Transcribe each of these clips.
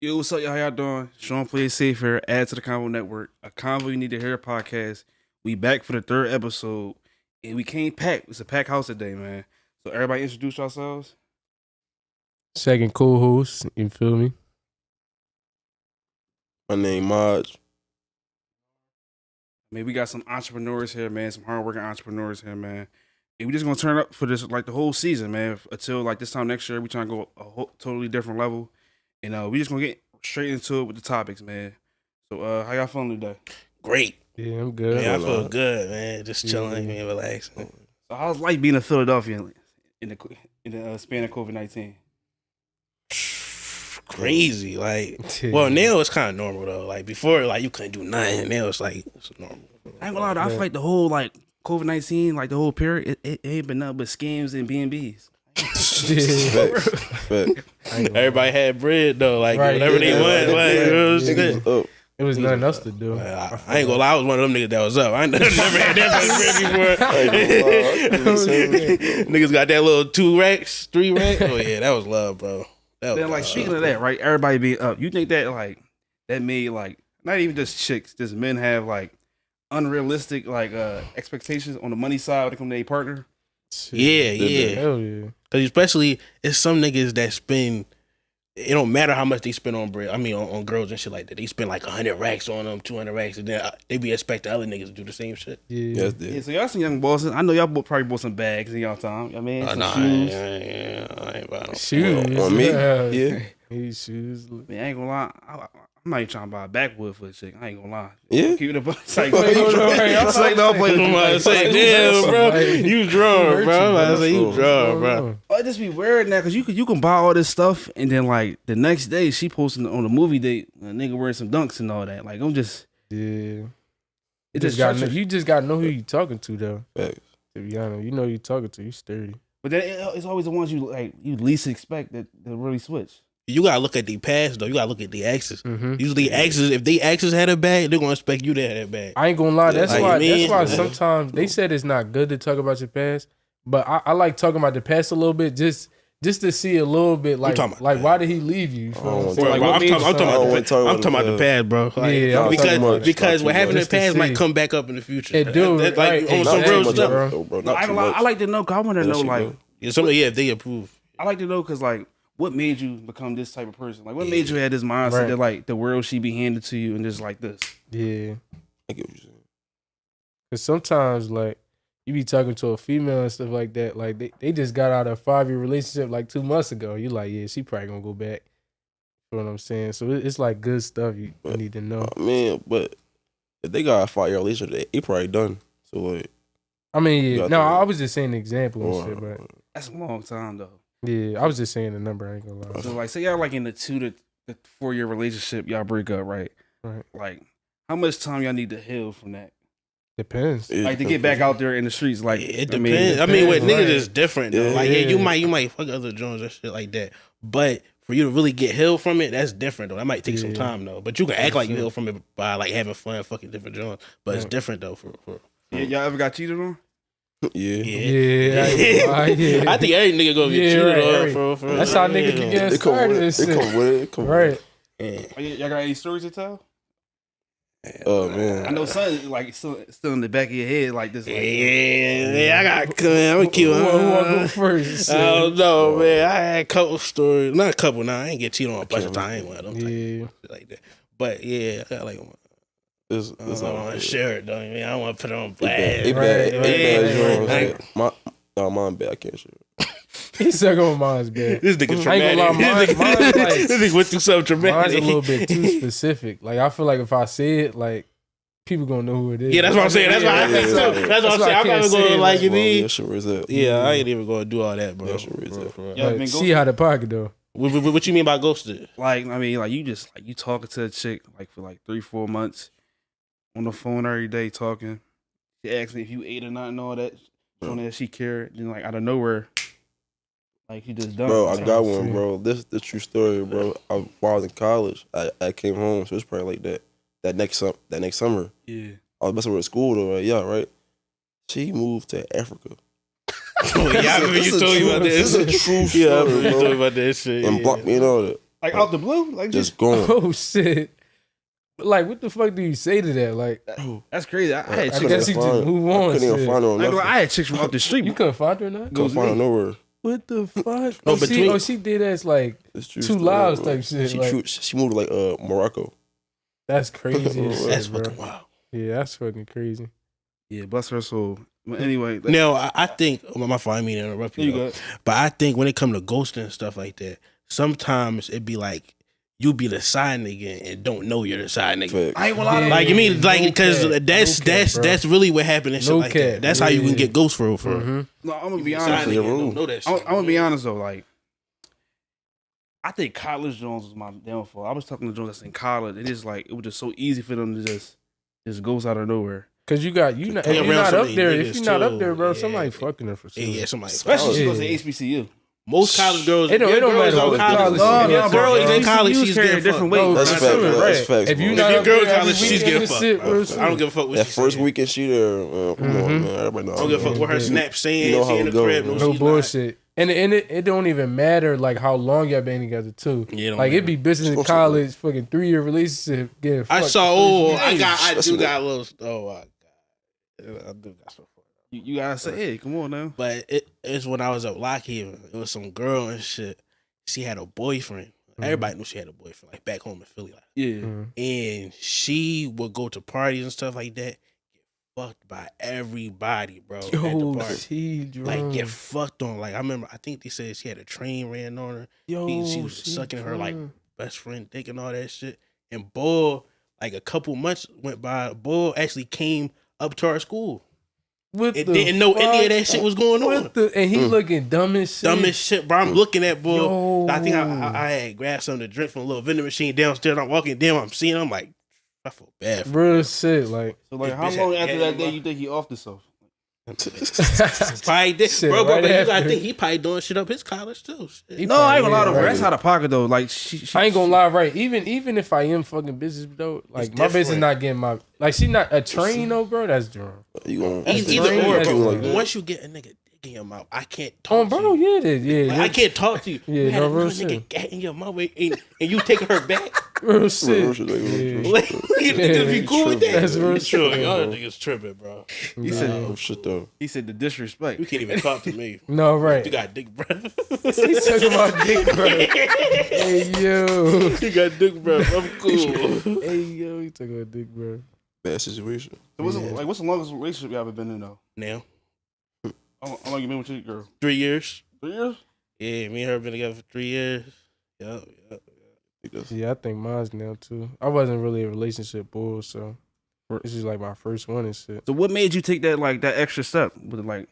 Yo, what's up, y'all? How y'all doing? Sean Plays Safe here. Add to the Convo Network. A Convo You Need to Hear podcast. We back for the third episode. And we came packed. It's a packed house today, man. So everybody introduce yourselves. Second co-host, you feel me? My name Maj. Man, we got some entrepreneurs here, man. Some hardworking entrepreneurs here, man. And we just gonna turn up for this like the whole season, man. Until like this time next year, we trying to go a totally different level. And we just gonna get straight into it with the topics, man. So how y'all feeling today? Great. Yeah, I'm good. Man, I feel good, man. Just chilling and relaxing. So how's life being in Philadelphia in the span of COVID-19? Crazy. Like, well, now it's kind of normal, though. Like, before, like, you couldn't do nothing. Now it's like, it's normal. I ain't gonna lie, I feel like the whole like COVID-19, like the whole period, it ain't been nothing but scams and B&Bs. Everybody had bread, though. Like, whatever they want. Like, it was It was nothing else to do. I ain't gonna lie, I was one of them niggas that was up. I never had that much bread before. Niggas got that little 2 racks, 3 racks. Oh, yeah, that was love, bro. Then like speaking of that, right? Everybody being up. You think that like that made like not even just chicks, just men have like unrealistic like expectations on the money side when it comes to their partner? Yeah. Hell yeah. Cause especially it's some niggas that spend. It don't matter how much they spend on bread. I mean, on girls and shit like that. They spend like 100 racks on them, 200 racks, and then they be expecting other niggas to do the same shit. Yeah. Yeah, so y'all some young bosses. I know y'all probably bought some bags in y'all time. I mean, some shoes. I ain't buying no Shoes. On me? Yeah. These shoes. Man, I ain't gonna lie. I'm not even trying to buy a backwood for a chick. I ain't gonna lie. Yeah. Keep it a it's like, It's like no play no more. It's like, damn, bro, you draw, bro. I say you draw, bro. Oh, it just be weird now because you can buy all this stuff and then like the next day she posting on a movie date a nigga wearing some dunks and all that. Like I'm just Yeah. it just You just gotta know who you talking to though. Facts. To be honest, you know who you talking to. You sturdy. But then it's always the ones you least expect that really switch. You gotta look at the past though. You gotta look at the exes. Mm-hmm. Usually exes, if they exes had a bag, they're gonna expect you to have that bag. I ain't gonna lie. That's Like, why. man. That's why sometimes they said it's not good to talk about your past, but I like talking about the past a little bit, just to see a little bit like why did he leave you? Oh, Bro, Like, I'm talking about about the past, bro. Like, Yeah, because what happened in the Just to past might see. come back up in the future. It do, Like right, on some exactly, real bro. stuff. Bro, No, I not ain't too gonna lie. much. I like to know because I want to know like Yeah, if they approve. I like to know because like what made you become this type of person? Like what made you have this mindset that like the world should be handed to you and just like this? Yeah. I get what you're saying. Cause sometimes like you be talking to a female and stuff like that, like they just got out of a 5-year relationship like 2 months ago. You like, yeah, she probably gonna go back. You know what I'm saying? So it's like good stuff you need to know. Man, but if they got a 5-year relationship, they probably done. So like, I mean, yeah, got no, to- I was just saying an example and shit, but That's a long time though. yeah, I was just saying the number. I ain't gonna lie. So like say y'all like in the 2 to 4 year relationship, y'all break up, right? Right. Like how much time y'all need to heal from that? Depends. Like to get back out there in the streets, like It depends. I mean, with niggas right. it's different though. Yeah. Like you might fuck other joints and shit like that. But for you to really get healed from it, that's different though. That might take some time though. But you can act like you healed from it by like having fun, fucking different joints. But it's different though. For Yeah, y'all ever got cheated on? Yeah. Yeah, I ain't gonna lie, yeah. I think every nigga gonna get Yeah, cheated right, on. right. For That's how niggas can get It come started. with it. It come with it. It come with Right. Yeah. Oh, y'all got any stories to tell? it. Oh man. I know something like still in the back of your head, like this. Like, Yeah, I got. Man, I'm gonna keep. Who wanna go first? I don't know, man. I had a couple stories. Not a couple. Now I ain't get cheated on a bunch of times. I ain't one of them Yeah. shit like that. But yeah, I got like. It's I don't want to share it though. I mean, I don't want to put it on It blast. bad. It Right, bad. right, It right, bad. right. Mine bad. I can't share it. He said go mine's bad. This nigga I ain't gonna traumatic. lie, mine's like This nigga went through something mine's traumatic. a little bit too specific. Like I feel like if I say it, like people gonna know who it is. Yeah, that's what I'm saying. That's what I think Yeah. too. That's what I'm why saying. I I'm can't not say going it, to like you Well, yeah, mean. shit, where's that? Yeah, I ain't even going to do all that, bro. Yeah, shit, where's that? Y'all Like, been she ghosted? out of pocket though. What you mean by ghosted? Like I mean, like you just like you talking to a chick like for like 3-4 months on the phone every day talking. She asked me if you ate or not and all that. Showing that she cared. Then like out of nowhere, like you just done. Bro, I Like, got one, bro. This is the true story, bro. While I was in college, I came home, so it's probably like that next summer. Yeah. I was messing with school though, right? Yeah, right. She moved to Africa. Oh, yeah, I remember you told me about This this. is a true Yeah, I story, remember you told me bro. about that shit. And yeah. blocked me and all that. Like out the blue? Like Just gone. Oh shit! Like, what the fuck do you say to that? Like, that's crazy. I had I chicks. guess you just move on. I couldn't even shit. find her on nothing. I had chicks from up the street. You couldn't find her or not? Couldn't find her nowhere. What the fuck? No, Oh, between- she did that like It's true. two story, lives bro. type shit. She, Like, she moved to like Morocco. that's crazy. as That's shit, bro. fucking wild. Yeah, that's fucking crazy. Yeah, bless her soul. But anyway, Now, I think, my fault, I mean to interrupt you, you though. go. But I think when it come to ghosting and stuff like that, sometimes it be like, you be the side nigga and don't know you're the side nigga. Fact. I ain't gonna lie to Like, you mean, like, No because cap. that's No cap, bro. that's really what happened and shit No like that. cap. That's how you Yeah. can get ghost for real. Mhm. No, I'm gonna You be be a side honest. nigga your and rule. don't know that I'm shit. gonna be honest though. Like, I think college Jones was my downfall. I was talking to Jones that's in college. It is like it was just so easy for them to just ghost out of nowhere. Cause you got you not, Come if you're around not some up of these there, if niggas you're not too. up there, bro, Yeah. somebody fucking her for sure. Yeah, somebody. Especially if she Yeah. goes to HBCU. Most college girls, It don't- your it don't girls matter on what college. college No, is. your girl is in college. HBCUs She's carry a getting different fucked. weight. That's That's fact. true, That's right. facts. If you bro. not If your up girl there college, every she's weekend getting and fucked. shit, bro. bro, I don't give a fuck what That she first saying. weekend she there, come on, man. Everybody know. I don't give a fuck what her snap saying. You know she how in it the go, crib. man. No she's bullshit. And it don't even matter like how long y'all been together too. Yeah, it don't Like it matter. be business in Supposed to college, fucking 3-year relationship. Getting I fucked saw. the Oh, first I year. do got a little. Oh my god, I do got some. You gotta say, hey, come on now. But it's when I was at Lockhaven. It was some girl and shit. She had a boyfriend. Everybody knew she had a boyfriend, like back home in Philly. Like, Yeah. Mhm. and she would go to parties and stuff like that. Get fucked by everybody, bro. at the Yo, party. she Like drunk. get fucked on. Like I remember, I think they said she had a train ran on her. she was sucking her like drunk. best friend dick and all that shit. And Bull, like a couple months went by, Bull actually came up to our school. What It the didn't know any of fuck? that shit was going on. What the, and he looking dumb as shit. Dumb as shit, bro. I'm looking at Bull. Yo. I think I had grabbed something to drink from a little vending machine downstairs. I'm walking down. I'm seeing. I'm like, I feel bad. For Real shit, like So like, This how bitch long had after to that get day him you think he off himself? probably did, Shit, bro. right But you after. gotta think he probably doing shit up his college too. Shit. He No, I ain't gonna lie to her. right. That's out of pocket though. Like she I ain't gonna lie, right? Even if I am fucking business though, like It's my business different. not getting my like she not a train though, bro. That's drunk. You gonna That's Either train, or, that's bro. like that. Once you get a nigga dick in your mouth, I can't Oh, talk bro, to you. yeah, it is. Yeah, Like, yeah. I can't talk to you. Yeah, You had no, another real nigga shit. get in your mouth and you taking her back. real shit. real shit, like, real Yeah. shit. Like, you niggas be cool with that. That's real Sure, shit, y'all bro. niggas tripping, bro. he said Oh shit though. he said the disrespect. You can't even talk to me. No, right. You got dick, bro. He talking about dick, bro. Hey yo, You got dick, bro. I'm cool. hey yo, he talking about dick, bro. Bad situation. So what's the longest relationship you ever been in though? Now, How long you been with your girl? 3 years. 3 years? Yeah, me and her been together for 3 years. Yup. Yeah, I think mine's now too. I wasn't really a relationship boy, so this is like my first one and shit. So what made you take that that extra step? With like,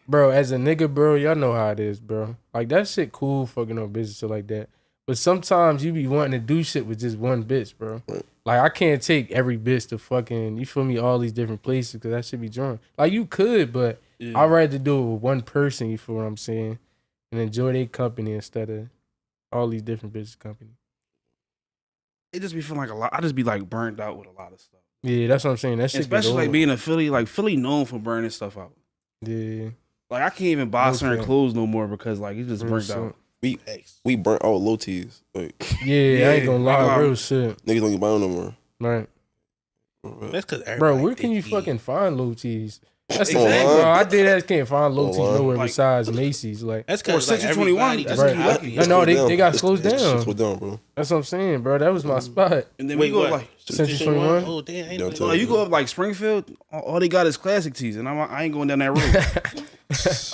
Bro, as a nigga, bro, y'all know how it is, bro. Like that shit cool, fucking on bitches, shit like that. But sometimes you be wanting to do shit with just one bitch, bro. Right. Like I can't take every bitch to fucking, you feel me, all these different places because that should be drunk. Like you could, but I'd rather do it with one person, you feel what I'm saying, and enjoy their company instead of all these different bitches' company. it just be feeling like a lot. I just be like burnt out with a lot of stuff. Yeah, that's what I'm saying. That shit get Especially like old. being in Philly. Like Philly known for burning stuff out. Yeah. Like I can't even buy certain Okay. clothes no more because like it's just Real burnt shit. out. We burnt all low teas. Like Yeah, I ain't gonna lie, Yeah. real shit. niggas don't even buy them no more. Right. That's because Bro, where can you fucking find low teas? That's the Exactly. thing, bro. I did ass can't find low teas Online. nowhere Like- besides Macy's. Like, That's Or because like, Century 21, everybody that's just right. copy I it. know, they Slow got down. closed It's down. slowed down, bro. that's what I'm saying, bro. That was my spot. And then Wait, we go what? like, Century 21? Oh, damn. I ain't Downtown. know oh, you go up like Springfield, all they got is classic tees, and I ain't going down that road.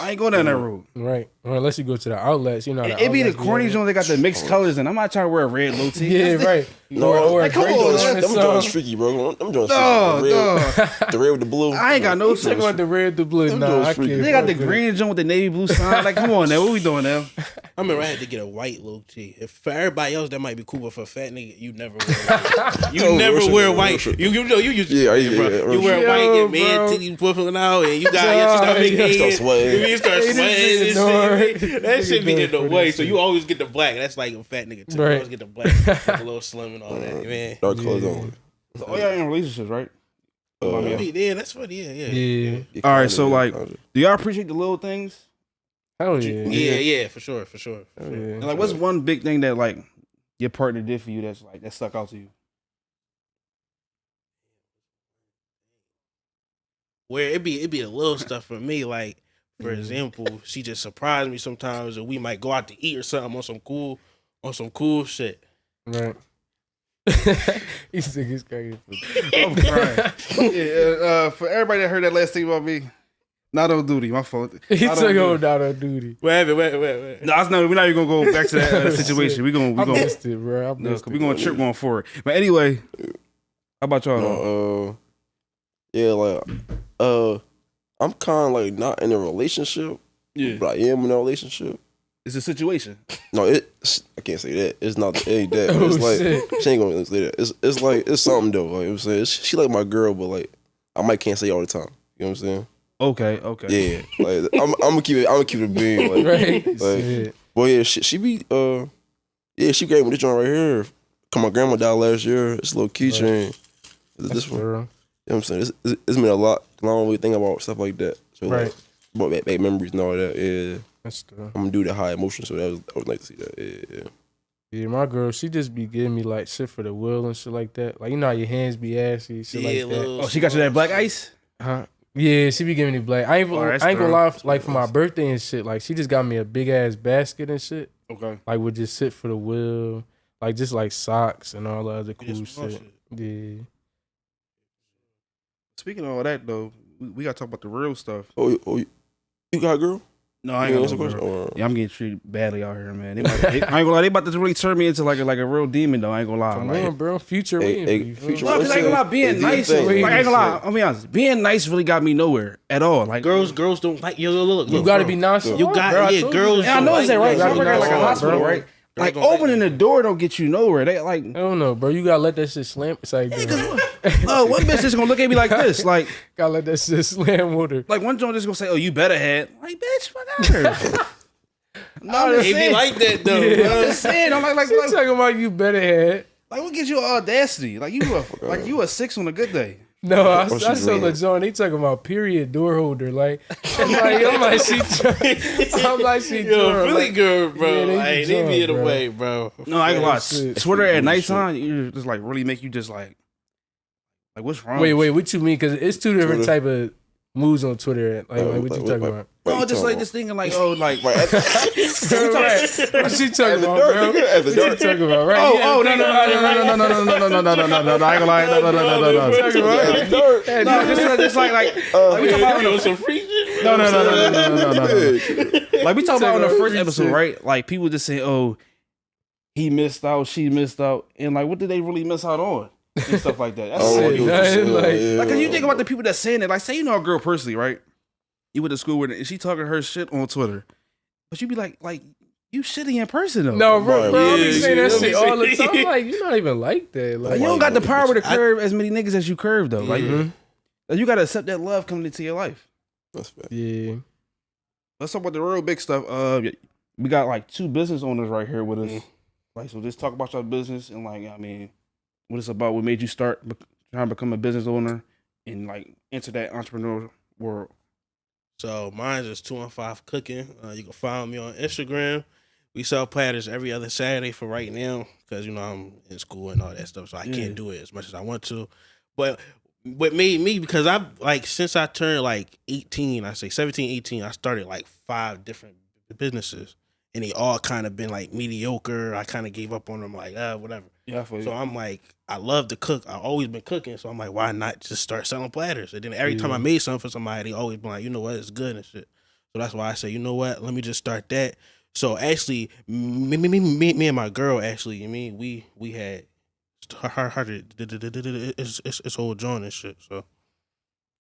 I ain't going down that road. Right. Or unless you go to the outlets, you know. It be the corny joint. They got the mixed colors, and I'm not trying to wear a red low tee. Yeah, right. No, or like, come gray on, one man. or Them something. joints tricky, bro. Them joints No, tricky. no. The red with the blue. I ain't got no You talking about the red, the blue? Them Nah, joints I freaky. can't. They got the fuck with green joint with the navy blue sign. Like, come on now, what we doing now? I remember I had to get a white low tee. If for everybody else that might be cool, but for a fat nigga, you never wear white. You Oh, never real shit, wear real white. shit. You know you used to Yeah, bro. yeah, You real wear shit. white, Yo, get man bro. titties puffing out, and you got your start making Yeah. Start head. sweating. You start Hey, this sweating. nigga and doing- shit. That shit be in the doing way. this So shit. you always get the black. That's like a fat nigga too. You Right. always get the black, like a little slim and all that. Man. Dark colors Yeah. only. So, oh, y'all in relationships, right? Yeah, that's funny. Yeah. Yeah. All right, so, like- Do y'all appreciate the little things? Hell yeah. Yeah, for sure. Hell yeah. And like, what's one big thing that like your partner did for you that's like that stuck out to you? Where it be the little stuff for me, like for example, she just surprised me sometimes, and we might go out to eat or something on some cool shit. Right. He's sick. He's crazy. I'm crying. Yeah, for everybody that heard that last thing about me, not on duty. My fault. He Not took on over duty. not on duty. Wait. No, we're not even gonna go back to that situation. We I gonna missed it, bro. I no, missed we it. gonna trip going forward. But anyway, how about y'all? though? Yeah, like, I'm kind of like not in a relationship, Yeah, but I am in a relationship. it's a situation. No, I can't say that. It's not. It ain't that. Oh, It's like shit. she ain't gonna say that. It's like it's something though. Like I'm saying, she like my girl, but like I might can't say it all the time. You know what I'm saying? Okay. Yeah. Like I'm gonna keep it. I'm gonna keep it being like. Right. Like, Shit. well, yeah, she be yeah, she gave me this joint right here. Cause my grandma died last year. It's a little keychain. This That's one. real. You know what I'm saying? It's meant a lot. I don't really think about stuff like that. So Right. like, about make memories and all that. Yeah. That's true. I'm gonna do that high emotion, so I would like to see that. Yeah. Yeah, my girl, she just be giving me like shit for the will and shit like that. Like, you know how your hands be ashy, shit like that. little Oh, she got you that black ice? Huh? Yeah, she be giving me black. I ain't that's gonna dope. lie, like for my birthday and shit, like she just got me a big ass basket and shit. Okay. Like would just sit for the will, like just like socks and all the other You cool just small shit. Yeah. Speaking of all that though, we gotta talk about the real stuff. Oh, you got a girl? No, I Yeah, ain't that's a got no question. girl. Oh, Yeah, I'm getting treated badly out here, man. I ain't gonna lie, they about to really turn me into like a real demon though. I ain't gonna lie. Come like, on, bro. Future Hey, waiting hey, for you. Future feel me? no, 'cause I ain't gonna lie, being Hey, nice. do your thing. Like, I ain't gonna lie, I'll be honest. Being nice really got me nowhere at all. Like Girls don't like you. Look, You gotta be nonchalant. You got- bro. I yeah, told you girls that. and I know it's that, right? You So I gotta work be at like a nonchalant, hospital, bro. right? Like don't like opening the door don't get you nowhere. They like, I don't know, bro. You gotta let that shit slam. It's like, one bitch just gonna look at me like this, like gotta let that shit slam with her. one joint just gonna say, "Oh, you better had." Like, bitch, fuck out here. No, I'm just It be saying. like that though. Yeah. I'm just saying. I'm like, She talking about you better had. what gives you audacity? Like you a 6 on a good day. No, I What's saw she the doing? joint. They talking about period door holder. Like, I'm like she. I'm like she. Yo, drunk, Philly like, girl, bro. Yeah, they Like, be they be in the drunk, bro. way, bro. No, I ain't gonna lie. shit. Twitter at Shit. nighttime, you just like really make you just like what's wrong? Wait, with you? what you mean? Because it's two different Twitter. type of moods on Twitter. Like what you talking about? No, just like this thinking like, oh, like Right. Right. What she talking about, dark, bro? nigga, at the What dark. you talking about, right? oh, no, I ain't gonna lie, no. Just like we talking about on the some free shit. no. Like we talking about on the first episode, right? Like people just say, oh, he missed out, she missed out, and like what did they really miss out on and stuff like that. That's Oh, it. Shit, nothing like- Like, cause you think about the people that saying it. Like, say you know a girl personally, right? You went to school with her, and she talking her shit on Twitter, but you be like you shitty in person though. No, bro, I be Yeah, saying that yeah, shit yeah. all the time. Like, you're not even like that. Like, Like, you don't got the power to I- curve as many niggas as you curve though. Like, Mhm. you gotta accept that love coming into your life. That's fair. yeah. Let's talk about the real big stuff. We got like 2 business owners right here with us. Like, so just talk about your business and like, I mean, what it's about. What made you start trying to become a business owner and like enter that entrepreneur world. So mine is 215 Cooking. You can follow me on Instagram. We sell platters every other Saturday for right now because, you know, I'm in school and all that stuff, so I can't do it as much as I want to. But what made me, because I like since I turned like 18, I say 17, 18, I started like 5 different businesses. And they all kind of been like mediocre. I kind of gave up on them, like, whatever. Yeah, I feel So you. I'm like, I love to cook. I've always been cooking. So I'm like, why not just start selling platters? And then every time I made something for somebody, they always been like, you know what, it's good and shit. So that's why I say, you know what, let me just start that. So actually, me and my girl, actually, I mean, we had it's whole John and shit. So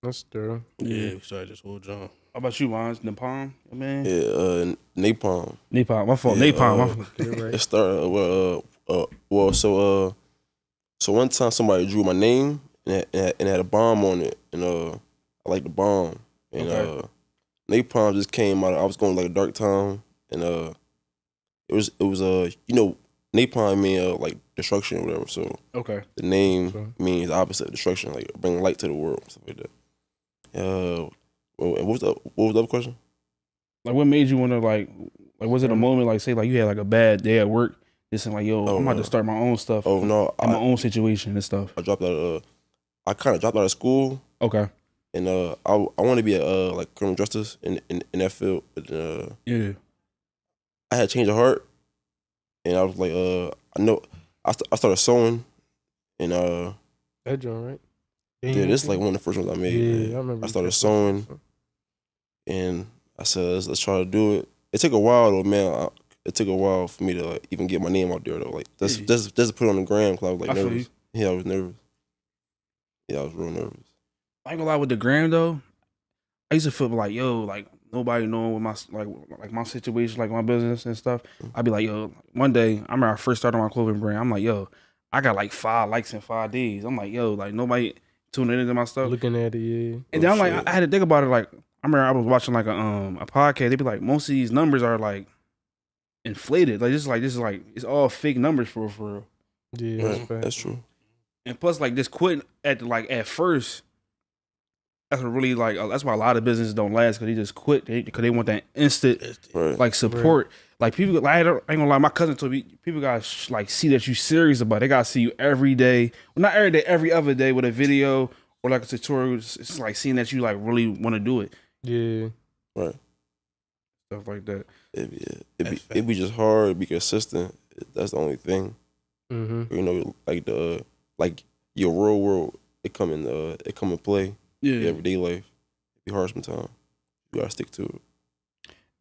That's true. yeah, we started this whole John. How about you, Mons? Napalm, man. Yeah, Napalm. Napalm, my fault. Yeah, Napalm, my fault. You're right. It started so one time somebody drew my name and it had a bomb on it, and I like the bomb, and Okay. Napalm just came out. I was going like a dark time, and it was you know, napalm mean like destruction or whatever. So Okay. the name Sure. means the opposite of destruction, like bring light to the world, stuff like that. What was the other question? Like, what made you want to like? Was it a moment like say like you had like a bad day at work Just like, yo, Oh, I'm about to start my own stuff. Oh no, in my own situation and stuff. I dropped out. I kind of dropped out of school. Okay. And I want to be a like criminal justice in that field, but Yeah. I had change of heart, and I was like, I know, I started sewing, and That joint, right? yeah, this is like one of the first ones I made. Yeah, I remember. I started sewing, and I said, let's try to do it. It took a while though, man. It took a while for me to like, even get my name out there though. Like just to put it on the gram because I was like nervous. Yeah, I was nervous. Yeah, I was real nervous. I ain't gonna lie with the gram though. I used to feel like, yo, like nobody knowing what my like my situation, like my business and stuff. I'd be like, yo, one day I remember I first started my clothing brand. I'm like, yo, I got like 5 likes in 5 days. I'm like, yo, like nobody tuning into my stuff. Looking at it, yeah. And then I'm like, I had to think about it. Like, I remember I was watching like a podcast. They'd be like, most of these numbers are like inflated. Like this is like it's all fake numbers for real. Yeah, that's true. And plus, like this quitting at first. That's what really like. That's why a lot of businesses don't last because they just quit because they want that instant like support. Right. Like people, like, I ain't gonna lie. My cousin told me people gotta like see that you serious about it. They gotta see you every day. Well, not every day, every other day with a video or like a tutorial. It's like seeing that you like really want to do it. Yeah, right. Stuff like that. It'd be just hard to be consistent. That's the only thing. Mm-hmm. You know, like your real world, it come in play. Yeah. Your everyday life. It be hard sometimes. You gotta stick to it.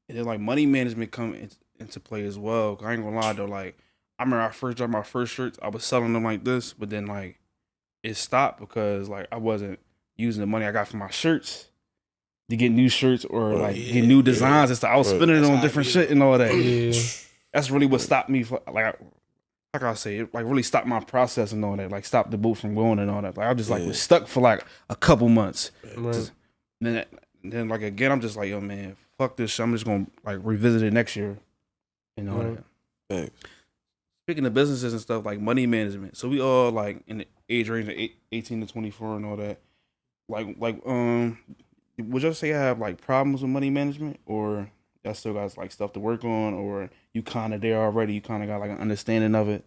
And then like money management come into play as well. I ain't gonna lie though, like I remember I first dropped my first shirts, I was selling them like this, but then like it stopped because like I wasn't using the money I got from my shirts to get new shirts or get new designs and stuff. I was spending it on different shit and all that. Yeah. That's really what stopped me for like I say, it like really stopped my process and all that. Like stopped the boat from going and all that. Like I just like was stuck for like a couple months. Right. Then like again, I'm just like, yo man, fuck this shit. I'm just gonna like revisit it next year. And all that. Thanks. Speaking of businesses and stuff, like money management. So we all like in the age range of 18 to 24 and all that. Like would y'all say I have like problems with money management, or y'all still got like stuff to work on, or you kind of there already? You kind of got like an understanding of it.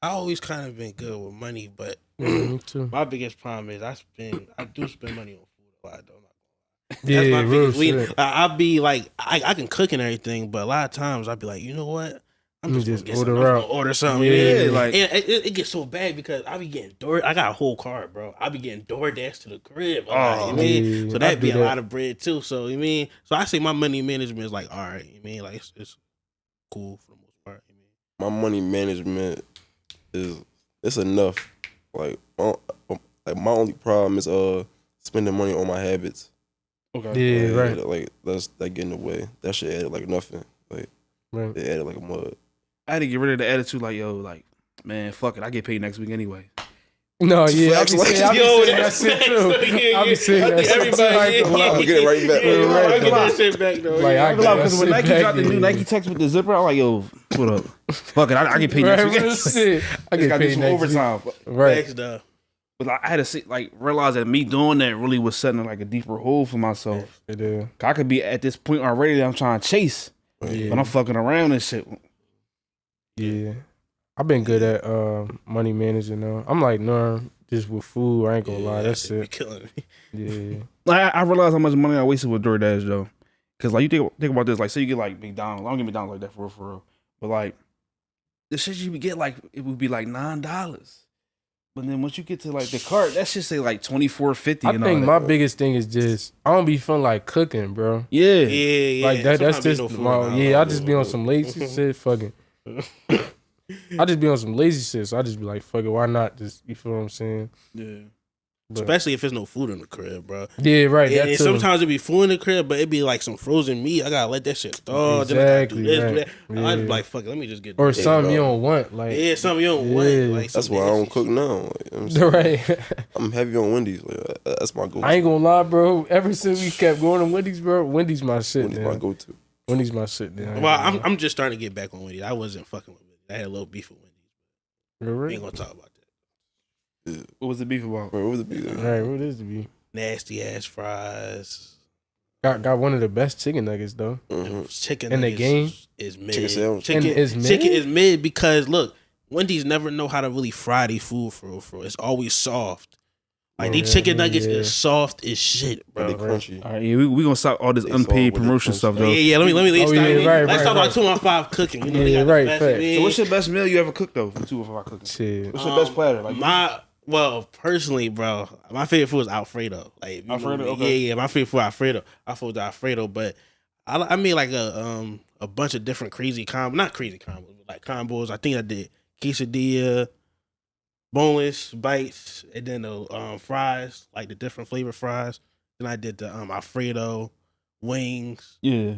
I always kind of been good with money, but me too. My biggest problem is I do spend money on food a lot though. Yeah, that's my real biggest. shit. I'll be like, I can cook and everything, but a lot of times I'll be like, you know what? I'm just gonna order something. Yeah, like it gets so bad because I be getting I got a whole card, bro. I be getting DoorDash to the crib. You mean? So that'd be a lot of bread too. So you mean? So I say my money management is like, all right. You mean like it's cool for the most part. You mean? My money management it's enough. Like my only problem is spending money on my habits. Okay. Yeah, right. Like that get in the way. That shit added like nothing. Like it added like a mud. I had to get rid of the attitude like, yo, like, man, fuck it. I get paid next week anyway. No, yeah, I be saying that shit too. I be saying that shit too. I'm gonna get it right back. I get that shit back though. Like, I because when Nike dropped the new Nike text with the zipper, I'm like, yo, what up? Fuck it. I get paid next week. I get paid some overtime. Right. But I had to see, like, realize that me doing that really was setting like a deeper hole for myself. It is. I could be at this point already that I'm trying to chase, but I'm fucking around and shit. Yeah. I've been good at money managing though. I'm like Norm, just with food. I ain't gonna lie, that's it. Killing me. Yeah. Like I realized how much money I wasted with DoorDash though, because like you think about this, like say you get like McDonald's. I don't get McDonald's like that for real, but like the shit you would get like it would be like $9, but then once you get to like the cart, that shit say like $24.50. I think my biggest thing is just I don't be feeling like cooking, bro. Yeah. Like that. That's just I just be on some lazy shit. Fucking. I just be on some lazy shit, so I just be like, fuck it, why not? Just, you feel what I'm saying? Yeah. But, especially if there's no food in the crib, bro. Yeah, right. And sometimes it be food in the crib, but it be like some frozen meat. I gotta let that shit thaw. Exactly. Then I gotta do this, do that. I just be like, fuck it, let me just get. Or something you don't want, like something you don't want. Like, that's why I don't cook now. Like, right. I'm heavy on Wendys. Like, that's my go-to. I ain't gonna lie, bro. Ever since we kept going to Wendys, bro, Wendys my shit. Wendys my go-to. Wendys my shit. Now. Well, I'm just starting to get back on Wendys. I wasn't fucking with Wendys. I had a little beef with Wendys. Right. We ain't gonna talk about that. What was the beef about? What was the beef? Right, what is the beef? Nasty ass fries. Got one of the best chicken nuggets though. Chicken in the game is mid. Chicken sandwich. Chicken is mid. Chicken is mid because look, Wendy's never know how to really fry their food for real. It's always soft. Like these chicken nuggets is soft as shit, bro. They crunchy. All right, yeah, we gonna stop all this unpaid promotion stuff though. Yeah. Let me let's talk about 215 cooking. You know, Yeah, right. So what's your best meal you ever cooked though from 215 cooking? Shit. What's your best platter? Like Personally, bro, my favorite food is Alfredo. Like Alfredo, okay. Yeah, my favorite food Alfredo. I food Alfredo, but I made like a bunch of different crazy combos, not crazy combos, but like combos. I think I did quesadilla, boneless bites, and then the fries, like the different flavor fries. Then I did the Alfredo wings. Yeah.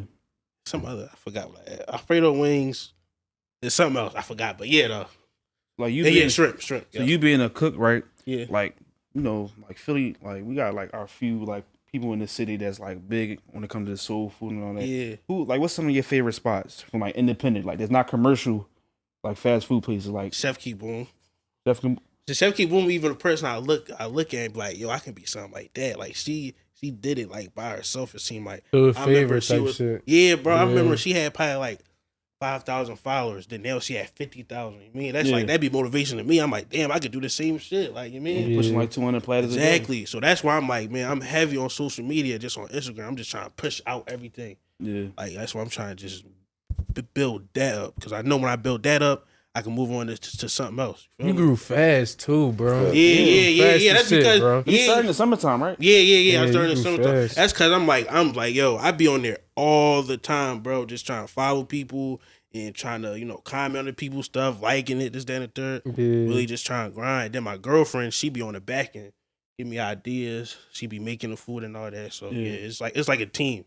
Some other I forgot what Alfredo wings. There's something else I forgot, but yeah though. Like you, shrimp. So you being a cook, right? Yeah. Like like Philly, like we got like our few like people in the city that's like big when it comes to soul food and all that. Yeah. What's some of your favorite spots from like independent, like there's not commercial, like fast food places, like Chef Keep Boom. Chef Keep Boom, even the person I look at and be like, yo, I can be something like that. Like she did it like by herself. It seemed like favorite type shit. Yeah, bro. Yeah. I remember she had probably like 5,000 followers. Then now she had 50,000. You mean that's like that'd be motivation to me. I'm like, damn, I could do the same shit. Like you mean pushing like 200 platters. Exactly. So that's why I'm like, man, I'm heavy on social media, just on Instagram. I'm just trying to push out everything. Yeah. Like that's why I'm trying to just build that up because I know when I build that up, I can move on to something else. You grew fast too, bro. Yeah. That's shit, because bro. You started in the summertime, right? Yeah. I'm starting in the summertime. Fast. That's because I'm like, yo, I be on there all the time, bro. Just trying to follow people and trying to, comment on people's stuff, liking it, this, that, and the third. Yeah. Really just trying to grind. Then my girlfriend, she be on the back end, give me ideas. She be making the food and all that. So it's like a team.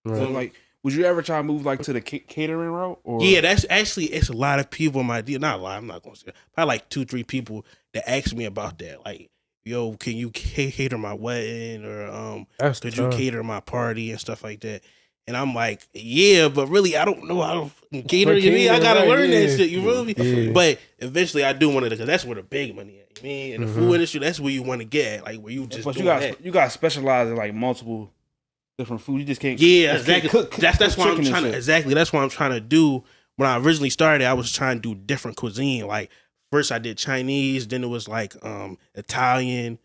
Right. So like, would you ever try to move like to the catering route? Or? Yeah, that's actually it's a lot of people in my deal. Not a lot. I'm not gonna say that. Probably like 2-3 people that ask me about that. Like, yo, can you cater my wedding or could you cater my party and stuff like that? And I'm like, yeah, but really, I don't know how to cater. You mean I gotta learn that shit. You feel me? Yeah. But eventually, I do want to because that's where the big money at. You mean in the food industry, that's where you want to get at. Like where you just. But you got to specialize in like multiple different food. You just can't. Yeah, exactly. That's why I'm chicken trying to. Exactly. That's what I'm trying to do. When I originally started, I was trying to do different cuisine. Like first, I did Chinese. Then it was like Italian.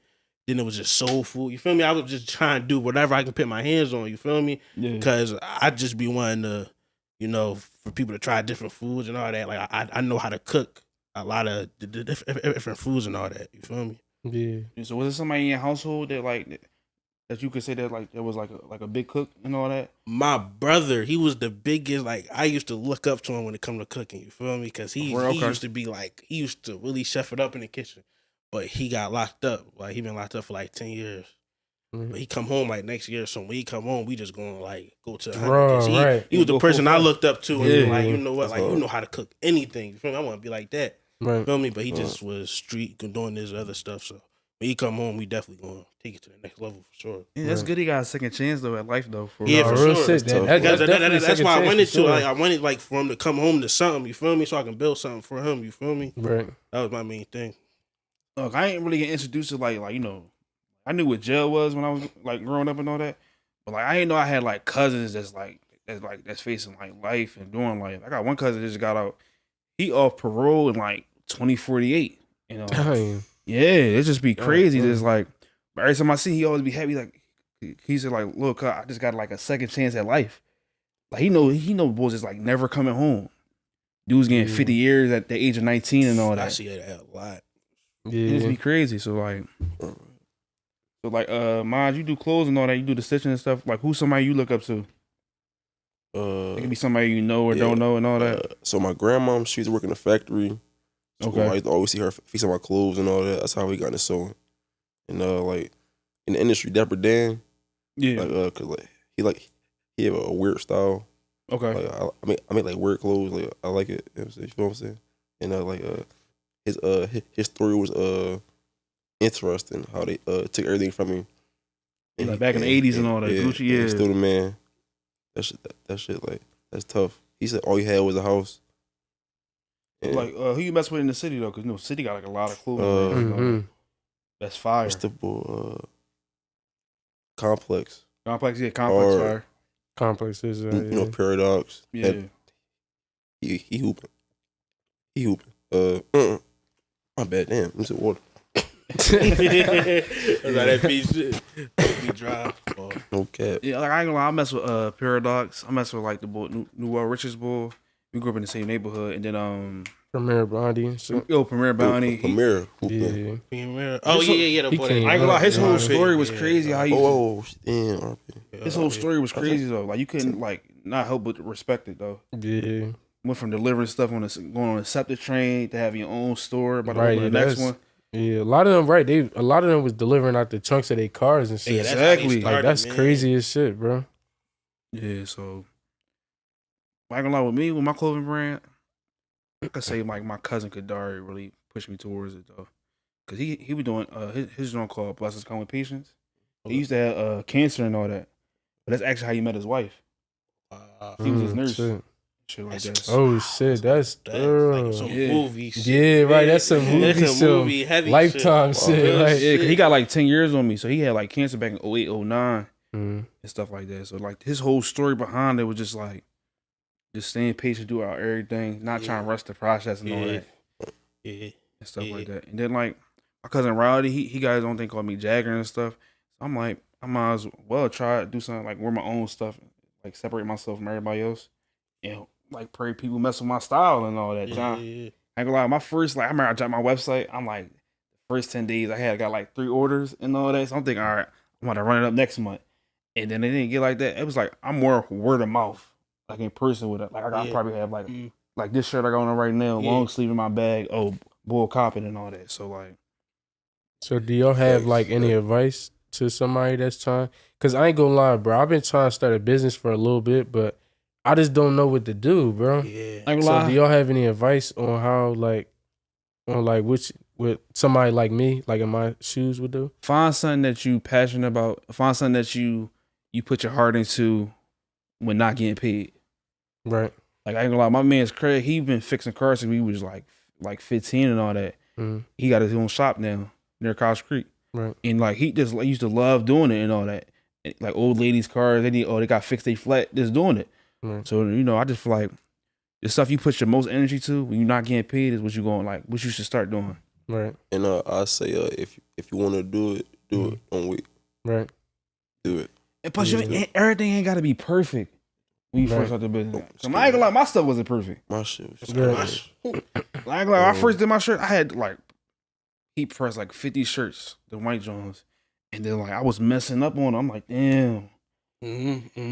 Then it was just soul food. You feel me? I was just trying to do whatever I can put my hands on. You feel me? Yeah. Because I just be wanting to, for people to try different foods and all that. Like I know how to cook a lot of the different foods and all that. You feel me? Yeah. So was there somebody in your household that you could say that like there was like a big cook and all that? My brother, he was the biggest. Like I used to look up to him when it come to cooking. You feel me? Because he used to be like he used to really chef it up in the kitchen. But he got locked up. Like he been locked up for like 10 years. Mm-hmm. But he come home like next year. So when he come home, we just gonna like go to he was the person I looked up to. And like, you know what? Like you know how to cook anything. You feel me? I want to be like that. Right. You feel me? But he just was street doing this other stuff. So when he come home, we definitely gonna take it to the next level for sure. Yeah, that's good. He got a second chance though at life though. For sure. That's why I wanted to. Sure. Like I wanted like for him to come home to something. You feel me? So I can build something for him. You feel me? Right. That was my main thing. Look, I ain't really get introduced to like I knew what jail was when I was like growing up and all that, but like I didn't know I had like cousins that's facing like life and doing life. I got one cousin that just got out. He off parole in like 2048. Damn. Yeah, it just be crazy. Just like every time I see, he always be happy. Like he said, like, look, I just got like a second chance at life. Like he know boys is like never coming home. Dude's getting 50 years at the age of 19 and all that. I see that a lot. Yeah, it just be crazy. So like, Maj, you do clothes and all that. You do the stitching and stuff. Like, who's somebody you look up to? It could be somebody you know or don't know and all that. So my grandma, she used to work in a factory. So I used to always see her fixing my clothes and all that. That's how we got into sewing. And like in the industry, Dapper Dan. Yeah. Like, cause like he have a weird style. Okay. Like I make like weird clothes. Like I like it. You know what I'm saying? And his story was interesting. How they took everything from him. And like back in the 80s and all that. Gucci, yeah. Still the man. That shit like that's tough. He said all he had was a house. And like who you mess with in the city though? Because city got like a lot of clothing. That's fire. What's the Complex. Complex, yeah, Complex Or- fire. Complex is You know, Paradox. Yeah. He hooping. He hooping. My bad. Damn. Let me some water. That's how that beat shit. Be dry. Oh. No cap. Yeah, like I ain't gonna lie, I mess with Paradox. I mess with like the boy New Richards boy. We grew up in the same neighborhood, and then Premier Bondi and shit. Premier Bounty. Premier hooping. Yeah. Oh His yeah. The he boy. came I ain't gonna lie, his whole Yeah. story was crazy. How he Damn. RP. his whole story was crazy though. Like you couldn't like not help but respect it though. Yeah. Went from delivering stuff on going on a septic train to having your own store, about to Right, open the next that's- one. Yeah, a lot of them, right? A lot of them was delivering out the trunks of their cars and shit. Yeah, that's how he Exactly. Like started, that's man. crazy as shit, bro. Yeah, so I ain't gonna lie with me with my clothing brand. I could say like my cousin Kadari really pushed me towards it though, cause he was doing his joint called Blessings Come with Patience. He used to have cancer and all that, but that's actually how he met his wife. He was his nurse, shit like that. Oh shit, that's like some Yeah. movie shit. yeah, right. That's some movie, That's a some movie heavy Lifetime shit. shit. Real Like, Yeah, 'cause he got like 10 years on me, so he had like cancer back in 08, 09 mm, and stuff like that. So like his whole story behind it was just like just staying patient throughout everything, not trying to rush the process and all Yeah. that. Yeah. And stuff like Yeah. that. And then like my cousin Rowdy, he got his own thing called me Jagger and stuff. So I'm like, I might as well try to do something like wear my own stuff, like separate myself from everybody else, and like pray people mess with my style and all that. Yeah. I ain't gonna lie, my first like I remember I dropped my website. I'm like, first 10 days I got like 3 orders and all that. So I'm thinking, all right, I'm gonna run it up next month. And then it didn't get like that. It was like I'm more word of mouth, like in person with it. Like I probably have like like this shirt I got on right now, long sleeve in my bag. Oh, bull copping and all that. So like, so do y'all have like any advice to somebody that's trying? Cause I ain't gonna lie, bro. I've been trying to start a business for a little bit, but I just don't know what to do, bro. Yeah. I ain't gonna So lie. do y'all have any advice on how which what somebody like me, like in my shoes, would do? Find something that you passionate about. Find something that you put your heart into when not getting paid. Right. Like I ain't gonna lie, my man's Craig, he been fixing cars since we was like 15 and all that. Mm, He got his own shop now near Cows Creek. right. And like he just like, used to love doing it and all that. And, like old ladies' cars, they got fixed, they flat, just doing it. Right. So I just feel like the stuff you put your most energy to when you're not getting paid is what you should start doing. Right. And I say, if you want to do it, do it. Don't wait. Right. Do it. And plus, Yeah. everything ain't got to be perfect when you first start the business. So I ain't gonna lie, my stuff wasn't perfect. My shit was Yeah. trash. Like I ain't gonna lie, when I first did my shirt, I had like heat pressed like 50 shirts, the white Jones, and then like I was messing up on them. I'm like, damn,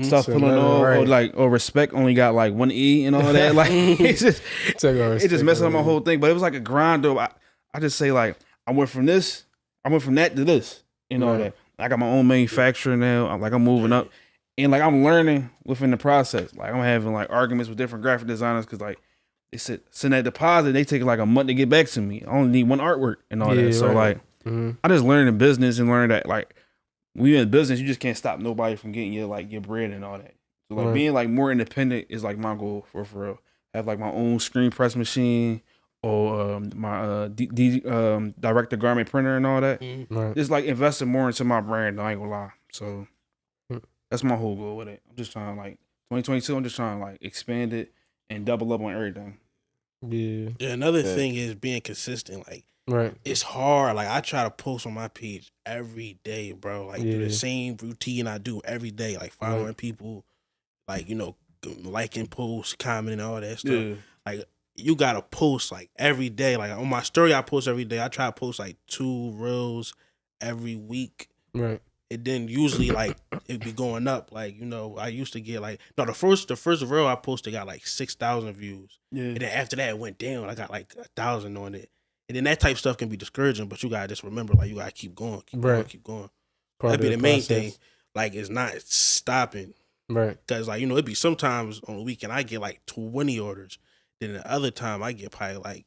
stuff So pulling another- off, right. or respect only got like 1 E and all that. Like it's just Take our it just respect messed up my away. whole thing. But it was like a grind though. I just say like I went from that to this, and all Right. that. I got my own manufacturer now. I'm moving up, and like I'm learning within the process. Like I'm having like arguments with different graphic designers because like they send that deposit, they take like a month to get back to me. I only need one artwork and all Yeah, that. So right. like Mhm. I just learned in business and learned that like when you're in business, you just can't stop nobody from getting your bread and all that. So like Right. being like more independent is like my goal for real. Have like my own screen press machine or my director garment printer and all that. Right. Just like investing more into my brand. I ain't gonna lie. So Hmm. that's my whole goal with it. I'm just trying to like 2022. I'm just trying to like expand it and double up on everything. Yeah. Yeah, another thing is being consistent. Like Right. it's hard. Like I try to post on my page every day, bro. Like do Yeah. the same routine I do every day. Like following people, like liking posts, commenting, all that stuff. Like you gotta post like every day. Like on my story, I post every day. I try to post like 2 reels every week. Right. It then usually like it'd be going up. Like I used to get like the first reel I posted got like 6,000 views. Yeah. And then after that it went down. I got like 1,000 on it. And then that type of stuff can be discouraging, but you gotta just remember, like you gotta keep going, keep going, Right. keep going. Part That'd be of the main process. thing. Like it's not stopping. Right. Cause like, it'd be sometimes on the weekend I get like 20 orders. Then the other time I get probably like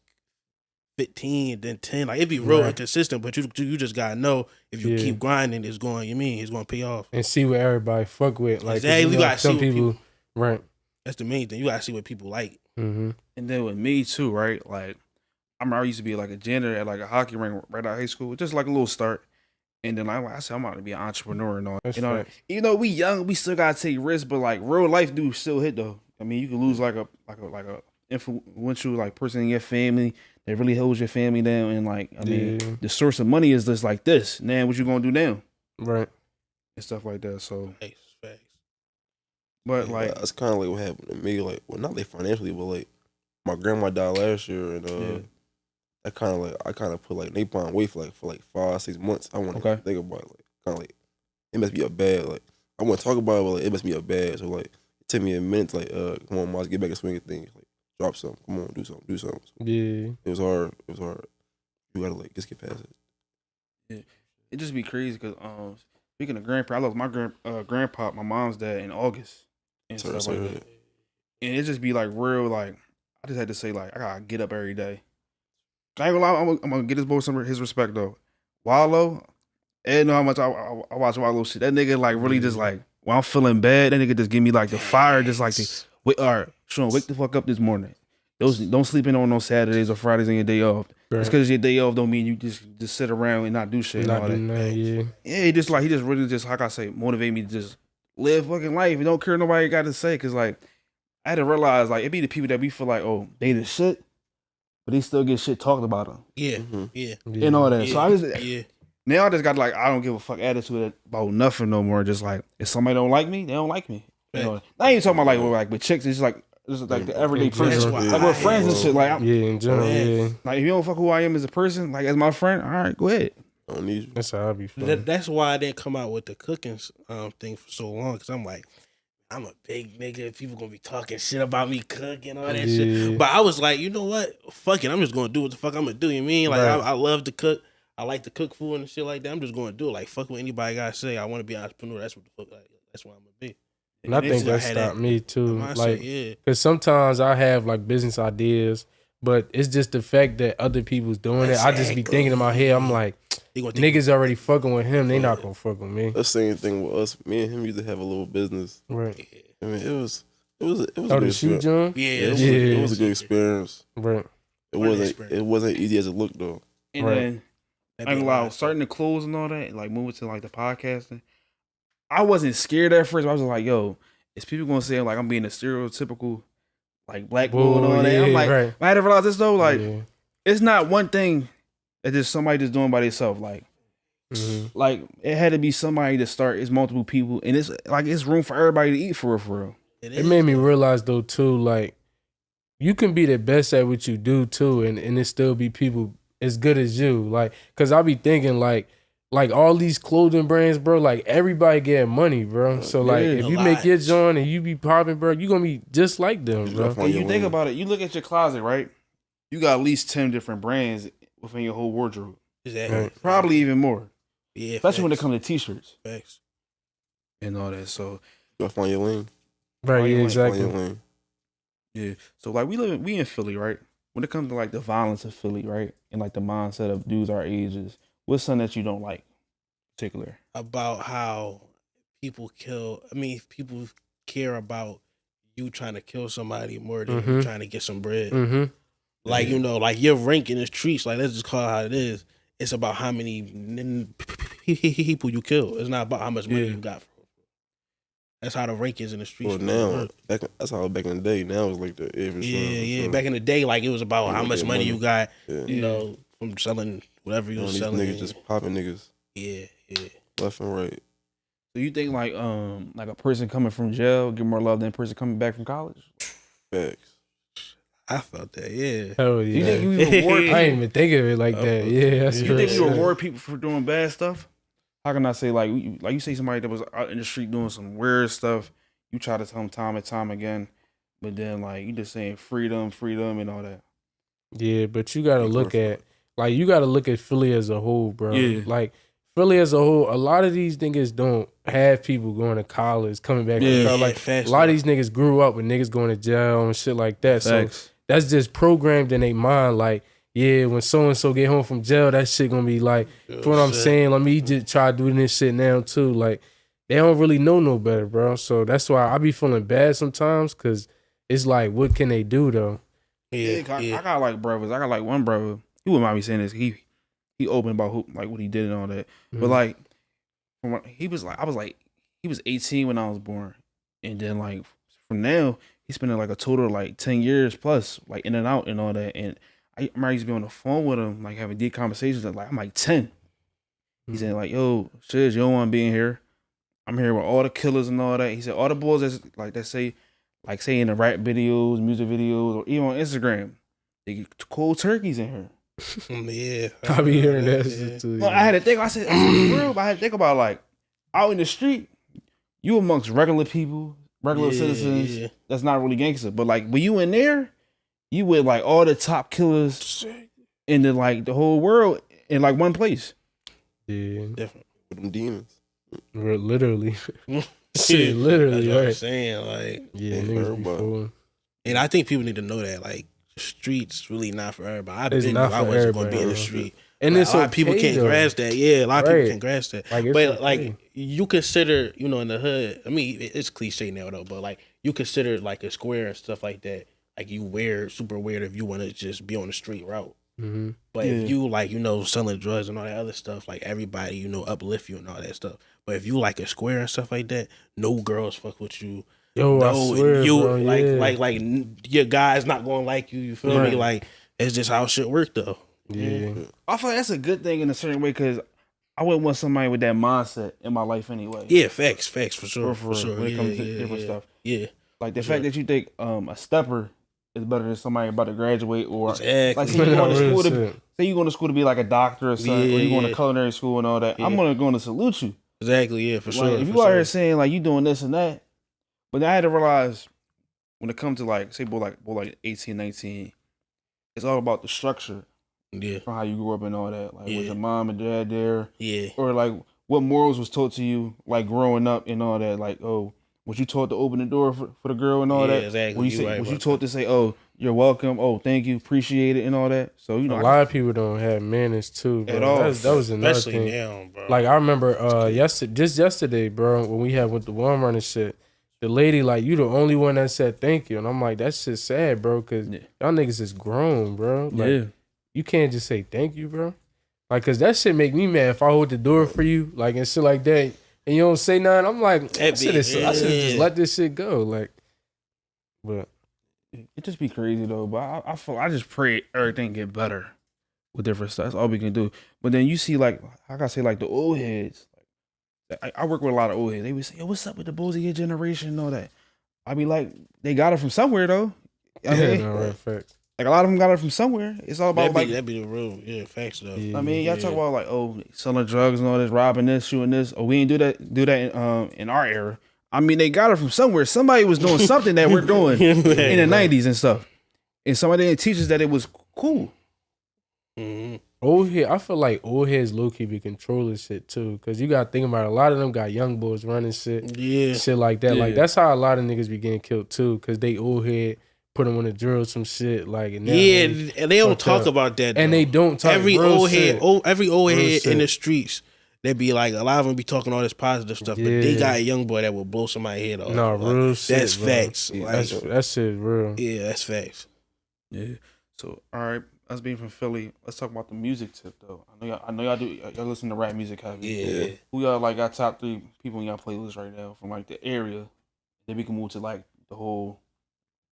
15, then 10. Like it'd be real Right. inconsistent, but you just gotta know if you Yeah. keep grinding, it's gonna pay off. And see what everybody fuck with. Like 'cause, Exactly. You gotta see some what people. Right. That's the main thing. You gotta see what people like. Mm-hmm. And then with me too, right? Like I remember I used to be like a janitor at like a hockey rink right out of high school, just like a little start. And then like I said, I'm about to be an entrepreneur and all. That's You know, facts. even though we young, we still gotta take risks, but like real life do still hit though. I mean, you can lose like a influential like person in your family that really holds your family down, and like I mean, the source of money is just like this. Now, what you gonna do now? Right. And stuff like that. So, Facts. but like that's kind of like what happened to me. Like, well, not like financially, but like my grandma died last year, and I kind of put like napalm away for like 5-6 months. I want to think about it, like kind of like it must be a bad. Like I want to talk about it, but like it must be a bad. So like it took me a minute. Like come on, Mars, get back and swing of things. Like drop something. Come on, do something. So, Yeah. It was hard. You gotta like just get past it. Yeah. It just be crazy because speaking of grandpa, I lost my grandpa, my mom's dad, in August and stuff like that. And it just be like real, like I just had to say like I gotta get up every day. I ain't gonna lie, I'm gonna get his boy some his respect though. Wallow, Ed know how much I watch Wallow shit. That nigga like really just like when I'm feeling bad, that nigga just give me like the fire, just like the wait, all right, Sean, wake the fuck up this morning. Don't sleep in on no Saturdays or Fridays on your day off. Right. Just because your day off don't mean you just sit around and not do shit. Not and all do that. nothing, yeah. Yeah, he just really just like I say, motivate me to just live fucking life and don't care what nobody got to say. Cause like I had to realize like it be the people that we feel like, oh, they the shit, but they still get shit talked about them. Yeah, and all that. Yeah. So I just now I just got like I don't give a fuck attitude about nothing no more. Just like if somebody don't like me, they don't like me. You know, I ain't talking about like with chicks. It's like the everyday person, like with friends and shit. Like in general, yeah. Like if you don't fuck who I am as a person, like as my friend, all right, go ahead. I don't need you. That's how I be feeling. That's why I didn't come out with the cooking thing for so long, because I'm like, I'm a big nigga. People gonna be talking shit about me cooking, all that shit. But I was like, you know what? Fuck it. I'm just gonna do what the fuck I'm gonna do. You mean? Like I love to cook. I like to cook food and shit like that. I'm just gonna do it. Like fuck what anybody gotta say. I want to be an entrepreneur. That's what the fuck. Like, that's what I'm gonna be. And I think that stopped me too. Like, because sometimes I have like business ideas, but it's just the fact that other people's doing it. I just be thinking in my head, I'm like, niggas already fucking with him. They not gonna fuck with me. That's the same thing with us. Me and him used to have a little business. Right. I mean, it was a the shoe John? It was a good experience. Right. It wasn't easy as it looked though. And then I ain't gonna lie, starting the clothes and all that, like moving to like the podcasting. I wasn't scared at first. But I was like, yo, is people gonna say like I'm being a stereotypical like black boy and all that? I'm like, I had to realize this though, like it's not one thing that just somebody just doing by themselves. Like, like it had to be somebody to start. It's multiple people, and it's like it's room for everybody to eat for real. It made me realize though too, like you can be the best at what you do too, and it still be people as good as you. Like, cause I be thinking like all these clothing brands, bro, like everybody getting money, bro. So like if you make your joint and you be popping, bro, you gonna be just like them, bro. And you think about it, you look at your closet, right? You got at least 10 different brands within your whole wardrobe. Exactly. Probably even more. Yeah. Especially when it comes to t-shirts. Facts. And all that. So you gotta find your lane. Right, yeah, exactly. Find your lane. Yeah. So like we in Philly, right? When it comes to like the violence of Philly, right? And like the mindset of dudes our ages, what's something that you don't like in particular? About how people people care about you trying to kill somebody more than you trying to get some bread. Like, you know, like your rank in the streets, like let's just call it how it is. It's about how many people you kill. It's not about how much money you got. That's how the rank is in the streets. Well, now, that's how back in the day. Now it's like that. Yeah. Back in the day, like it was about how much money you got, you know, from selling whatever you was selling. Niggas just popping niggas. Yeah. Left and right. So you think like a person coming from jail get more love than a person coming back from college? Facts. I felt that, yeah. Hell yeah. You think you reward people? I didn't even think of it like that. Yeah, that's you think you reward people for doing bad stuff? How can I say like you say somebody that was out in the street doing some weird stuff, you try to tell them time and time again, but then like you just saying freedom and all that. Yeah, but you gotta look at Philly as a whole, bro. Yeah. Like Philly as a whole, a lot of these niggas don't have people going to college, coming back from college. Like a lot of these niggas grew up with niggas going to jail and shit like that. Facts. So that's just programmed in their mind. Like, yeah, when so and so get home from jail, that shit gonna be like, for what I'm saying, let me just try doing this shit now too. Like, they don't really know no better, bro. So that's why I be feeling bad sometimes, cause it's like, what can they do though? I got like brothers. I got like one brother. He wouldn't mind me saying this. He he open about what he did and all that. Mhm. But like, he was 18 when I was born, and then like from now he's spending like a total of like 10 years plus like in and out and all that. And I remember I used to be on the phone with him like having deep conversations. Like I'm like 10. He said like, "Yo, Shiz, you don't want to be in here. I'm here with all the killers and all that." He said all the boys that say in the rap videos, music videos, or even on Instagram, they get cold turkeys in here. Yeah, I be hearing that shit too. Well, I had to think. I said, real. But I had to think about like out in the street, you amongst regular people, regular citizens. That's not really gangster. But like when you in there, you with like all the top killers in the whole world in like one place. Yeah, different with them demons. Literally. Shit, literally. That's what I'm Right. saying. Like, Yeah, niggas be fooling. and I think people need to know that. Like, the streets really not for everybody. It's not I for wasn't gonna everybody, be in the bro. street. And Like, it's a lot of people okay, can't though. grasp that. Yeah, a lot of Right. people can grasp that. Like, it's But okay. like, you consider, you know, in the hood. I mean, it's cliche now though. But like, you consider like a square and stuff like that. Like, you super weird if you want to just be on the street route. Mm-hmm. But if you like, you know, selling drugs and all that other stuff, like everybody, you know, uplift you and all that stuff. But if you like a square and stuff like that, no girls fuck with you. Yo, I swear, you bro, yeah. like your guy's not gonna like you. You feel me? Like, it's just how shit work though. Yeah. I feel like that's a good thing in a certain way because I wouldn't want somebody with that mindset in my life anyway. Yeah, facts for sure, For sure. When it comes to different stuff. Yeah, Like the fact that you think a stepper is better than somebody about to graduate, or exactly. like say you going to school Real to shit. say you going to school to be like a doctor or something, or you going to culinary school and all that. I'm going to salute you. Exactly, yeah, for Like, sure. if you for out sure. here saying like you doing this and that, but then I had to realize when it comes to like say boy like 18, 19, it's all about the structure Yeah, from how you grew up and all that. Like Yeah. was your mom and dad there, yeah, or like what morals was taught to you like growing up and all that. Like was you taught to open the door for the girl and all Yeah, that? exactly. Was You right you about taught to say, "Oh, you're welcome. Oh, thank you, appreciate it," and all that? So you know, A lot of people don't have manners too, bro. At all. That was another especially thing. now, bro. Like I remember yesterday, bro, when we had went to Walmart and shit, the lady like, you the only one that said thank you. And I'm like, that's just sad, bro, because y'all niggas is grown, bro. Like, you can't just say thank you, bro. Like, cause that shit make me mad if I hold the door for you, like, and shit like that, and you don't say nothing. I'm like, I should just let this shit go. Like, but it just be crazy though. But I just pray everything get better with different stuff. That's all we can do. But then you see like I gotta say like the old heads. I work with a lot of old heads. They would say, "Yo, what's up with the bulls of your generation and all that?" I be like, they got it from somewhere though. I mean, right, facts. like a lot of them got it from somewhere. It's all about that'd be the rule. Yeah, facts though. Yeah. I mean, y'all talk about like, oh, selling drugs and all this, robbing this, shooting this. Oh, we ain't do that in our era. I mean, they got it from somewhere. Somebody was doing something that we're doing in the 90s and stuff. And somebody didn't teach us that it was cool. Mm-hmm. Old head, I feel like old heads low key be controlling shit too, cause you gotta think about it. A lot of them got young boys running shit, shit like that. Yeah. Like that's how a lot of niggas be getting killed too, cause they old head put them on the drill some shit like. And and they don't talk about that. And though. they don't talk. Every real old shit. head, every old Real head shit. in the streets, they be like a lot of them be talking all this positive stuff, but they Yeah. got a young boy that will blow somebody's head off. No, Like, real shit. that's bro. facts. Yeah, Like, That shit real. yeah, that's facts. Yeah. So, all right, us being from Philly, let's talk about the music tip though. I know y'all do. Y'all listen to rap music heavy. Yeah. Who y'all like got top 3 people in y'all playlist right now from like the area? Then we can move to like the whole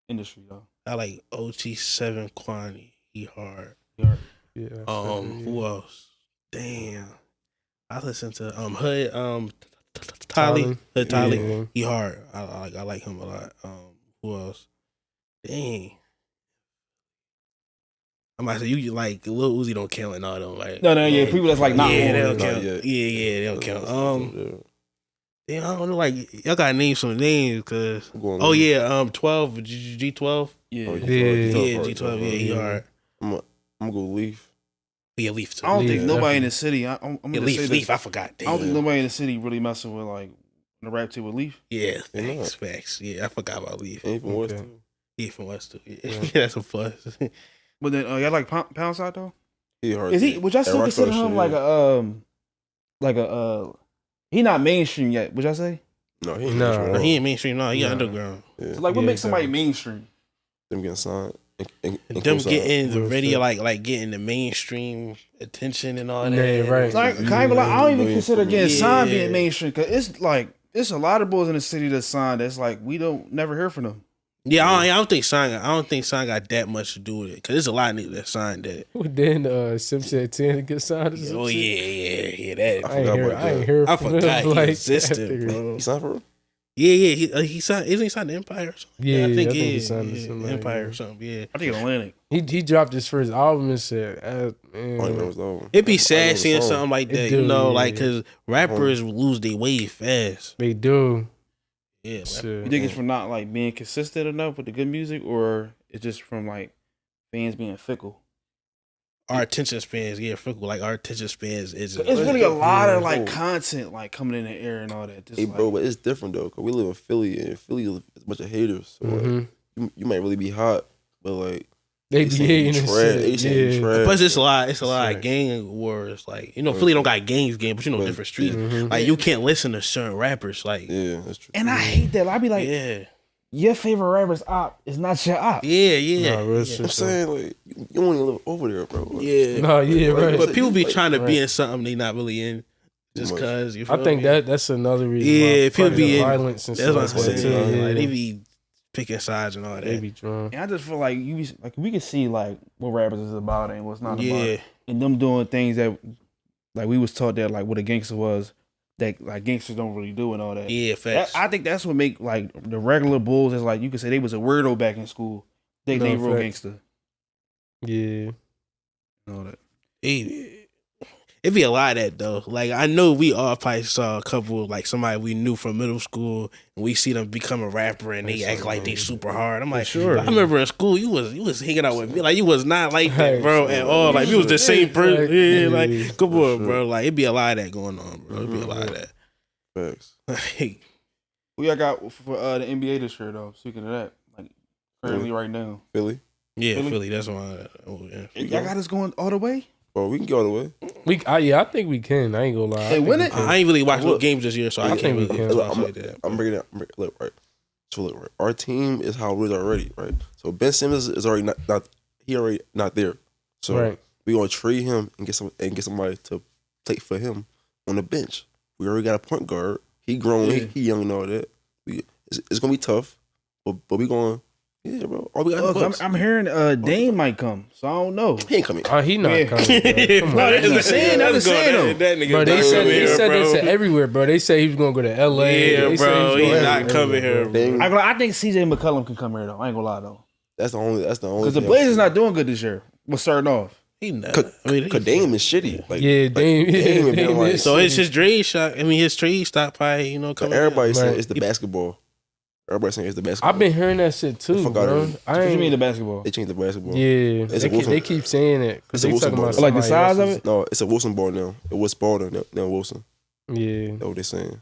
industry though. I like OT7 Kwani. He hard. Yeah. Who else? Damn. I listen to Hood Tolly. Hood Tolly. Yeah. He hard. I like him a lot. Who else? Dang. I might say you like Lil Uzi don't count and all them. Like No, yeah, people that's like not yeah, they on don't it. count. yet. Yeah, they don't count. Damn, I don't know. Like y'all gotta name some names, cause 12 G12. Yeah. Oh, Yeah, G12. Yeah, he hard. I'm gonna go Leaf. Yeah, Leaf too. I don't think Leaf, nobody in the city. I'm Yeah, gonna say Leaf. this. I forgot. I don't think Damn. nobody in the city really messing with like the rap tip with Leaf. Yeah, They not. facts. Yeah, I forgot about Leaf. And from West Okay. too. He from West too. Yeah, Yeah. that's a plus. But then y'all like Pound Side though? He hard. Is he? too. Would y'all That still Rockefeller consider him shit, like a he not mainstream yet? Would y'all say? No, he ain't Nah. mainstream at No, all. he ain't mainstream. No, he Nah. underground. Yeah. So like, what Yeah, makes somebody definitely. mainstream? Them getting signed. and them co-sign. getting the Real radio, shit. like getting the mainstream attention and all that. Yeah, right. Like, I don't even consider getting signed Yeah. being mainstream because it's like it's a lot of boys in the city that signed. That's like we don't never hear from them. Yeah, I don't think Sign got that much to do with it because there's a lot of niggas that signed that. Then Sim said 10 to get signed. Or some Oh shit. yeah, that. I ain't forgot hear. about I ain't that. hear. I from forgot him, he like, existed, after- bro. He signed for him? Yeah, he signed. Isn't he signed to Empire or something? Yeah, I think he signed to somebody, Empire yeah. or something. Yeah. I think Atlantic. He dropped his first album and said, I don't remember his album. It'd be I know sad the seeing song. something like It that, do, you know, yeah. like because rappers lose their way fast. they do. Yeah, You Shit. think it's from not like being consistent enough with the good music, or it's just from like fans being fickle? our attention spans, fickle. Like our attention spans is. It's really a lot of like Yeah. content like coming in the air and all that. Just, Hey, bro, like, but it's different though, cause we live in Philly, and Philly is a bunch of haters. So like, Mhm. you might really be hot, but like They be saying you hating and trash. They shit. saying you Yeah. trash. Plus, it's a lot of Right. gang wars. Like Philly don't got gangs, but But- different streets. Mhm. Like you can't listen to certain rappers. Like Yeah, that's true. and I hate that. I be like, yeah, your favorite rapper's op is not your op. yeah. Nah, real yeah. shit. I'm saying like you don't even live over there, bro. Like, Yeah. No, yeah, right. But people be Like, trying to be right. in something they not really in, just Much. cause. I think that's another reason. Yeah, why people the be in- violence and that's what I'm stuff like that, saying. too. Like they Yeah. be picking sides and all They that. be drunk. And I just feel like we can see like what rappers is about and what's not about, Yeah, and them doing things that like we was taught that like what a gangster was that like gangsters don't really do and all that. yeah, That- facts. I think that's what make like the regular bulls is like you could say they was a weirdo back in school. They No, real facts. gangster Yeah. and all that. It'd be a lot of that though. Like I know we all probably saw a couple like somebody we knew from middle school, and we see them become a rapper and they act like they super hard. I'm like, sure. I remember in school you was hanging out with me like you was not like that, Right. bro, at all. Like we was the same person. Right. Yeah, Yeah. like come on, sure. bro. Like it'd be a lot of that going on, bro. It'd be a lot of that. Facts. Like, Who y'all got for the NBA this year though? Speaking of that, like currently right now, Philly, yeah, Philly? Philly. That's why. y'all got us going all the way. bro, we can go all the way. I think we can. I ain't gonna lie. I They think win we it? can. I ain't really watched no Look, games this year, so I I can't think we really can. talk I'm, like that. I'm bringing it. Look, right. So look, right. Our team is how it is already, right? So Ben Simmons is already not he already not there. So Right. we gonna trade him and get somebody to play for him on the bench. We already got a point guard. He grown. Yeah. He young and all that. It's gonna be tough, but we going. Yeah, bro. All we got is Look, Bucks. I'm hearing Dame might come, so I don't know. He ain't coming. He not Yeah. coming. Bro. Come No, on. that's what I'm saying. I'm just saying though. That nigga Bro, they not said coming they here, said bro. that to everywhere, bro. They said he was gonna go to LA. Yeah, They said bro, he was he's gonna not go coming everywhere, here, bro. Dame, I think CJ McCollum can come here though. I ain't gonna lie though, that's the only. because the thing Blazers I'm not doing good this year. We're starting off. He not. Cause Dame is shitty. Like, Yeah, Dame. Dame Dame been like- is So it's shitty. his trade shot. I mean, his trade stock probably, coming. everybody saying Right. it's the basketball. Everybody saying it's the basketball. I've been hearing that shit too, fuck outta bro. here. I What you mean ain't. the basketball? They changed the basketball. Yeah, It's a they Wilson. keep saying it because It's a they Wilson talking about ball. Like the somebody size of else's- it? No, it's a Wilson ball now. It was ball now Wilson. Yeah, That's what they're saying.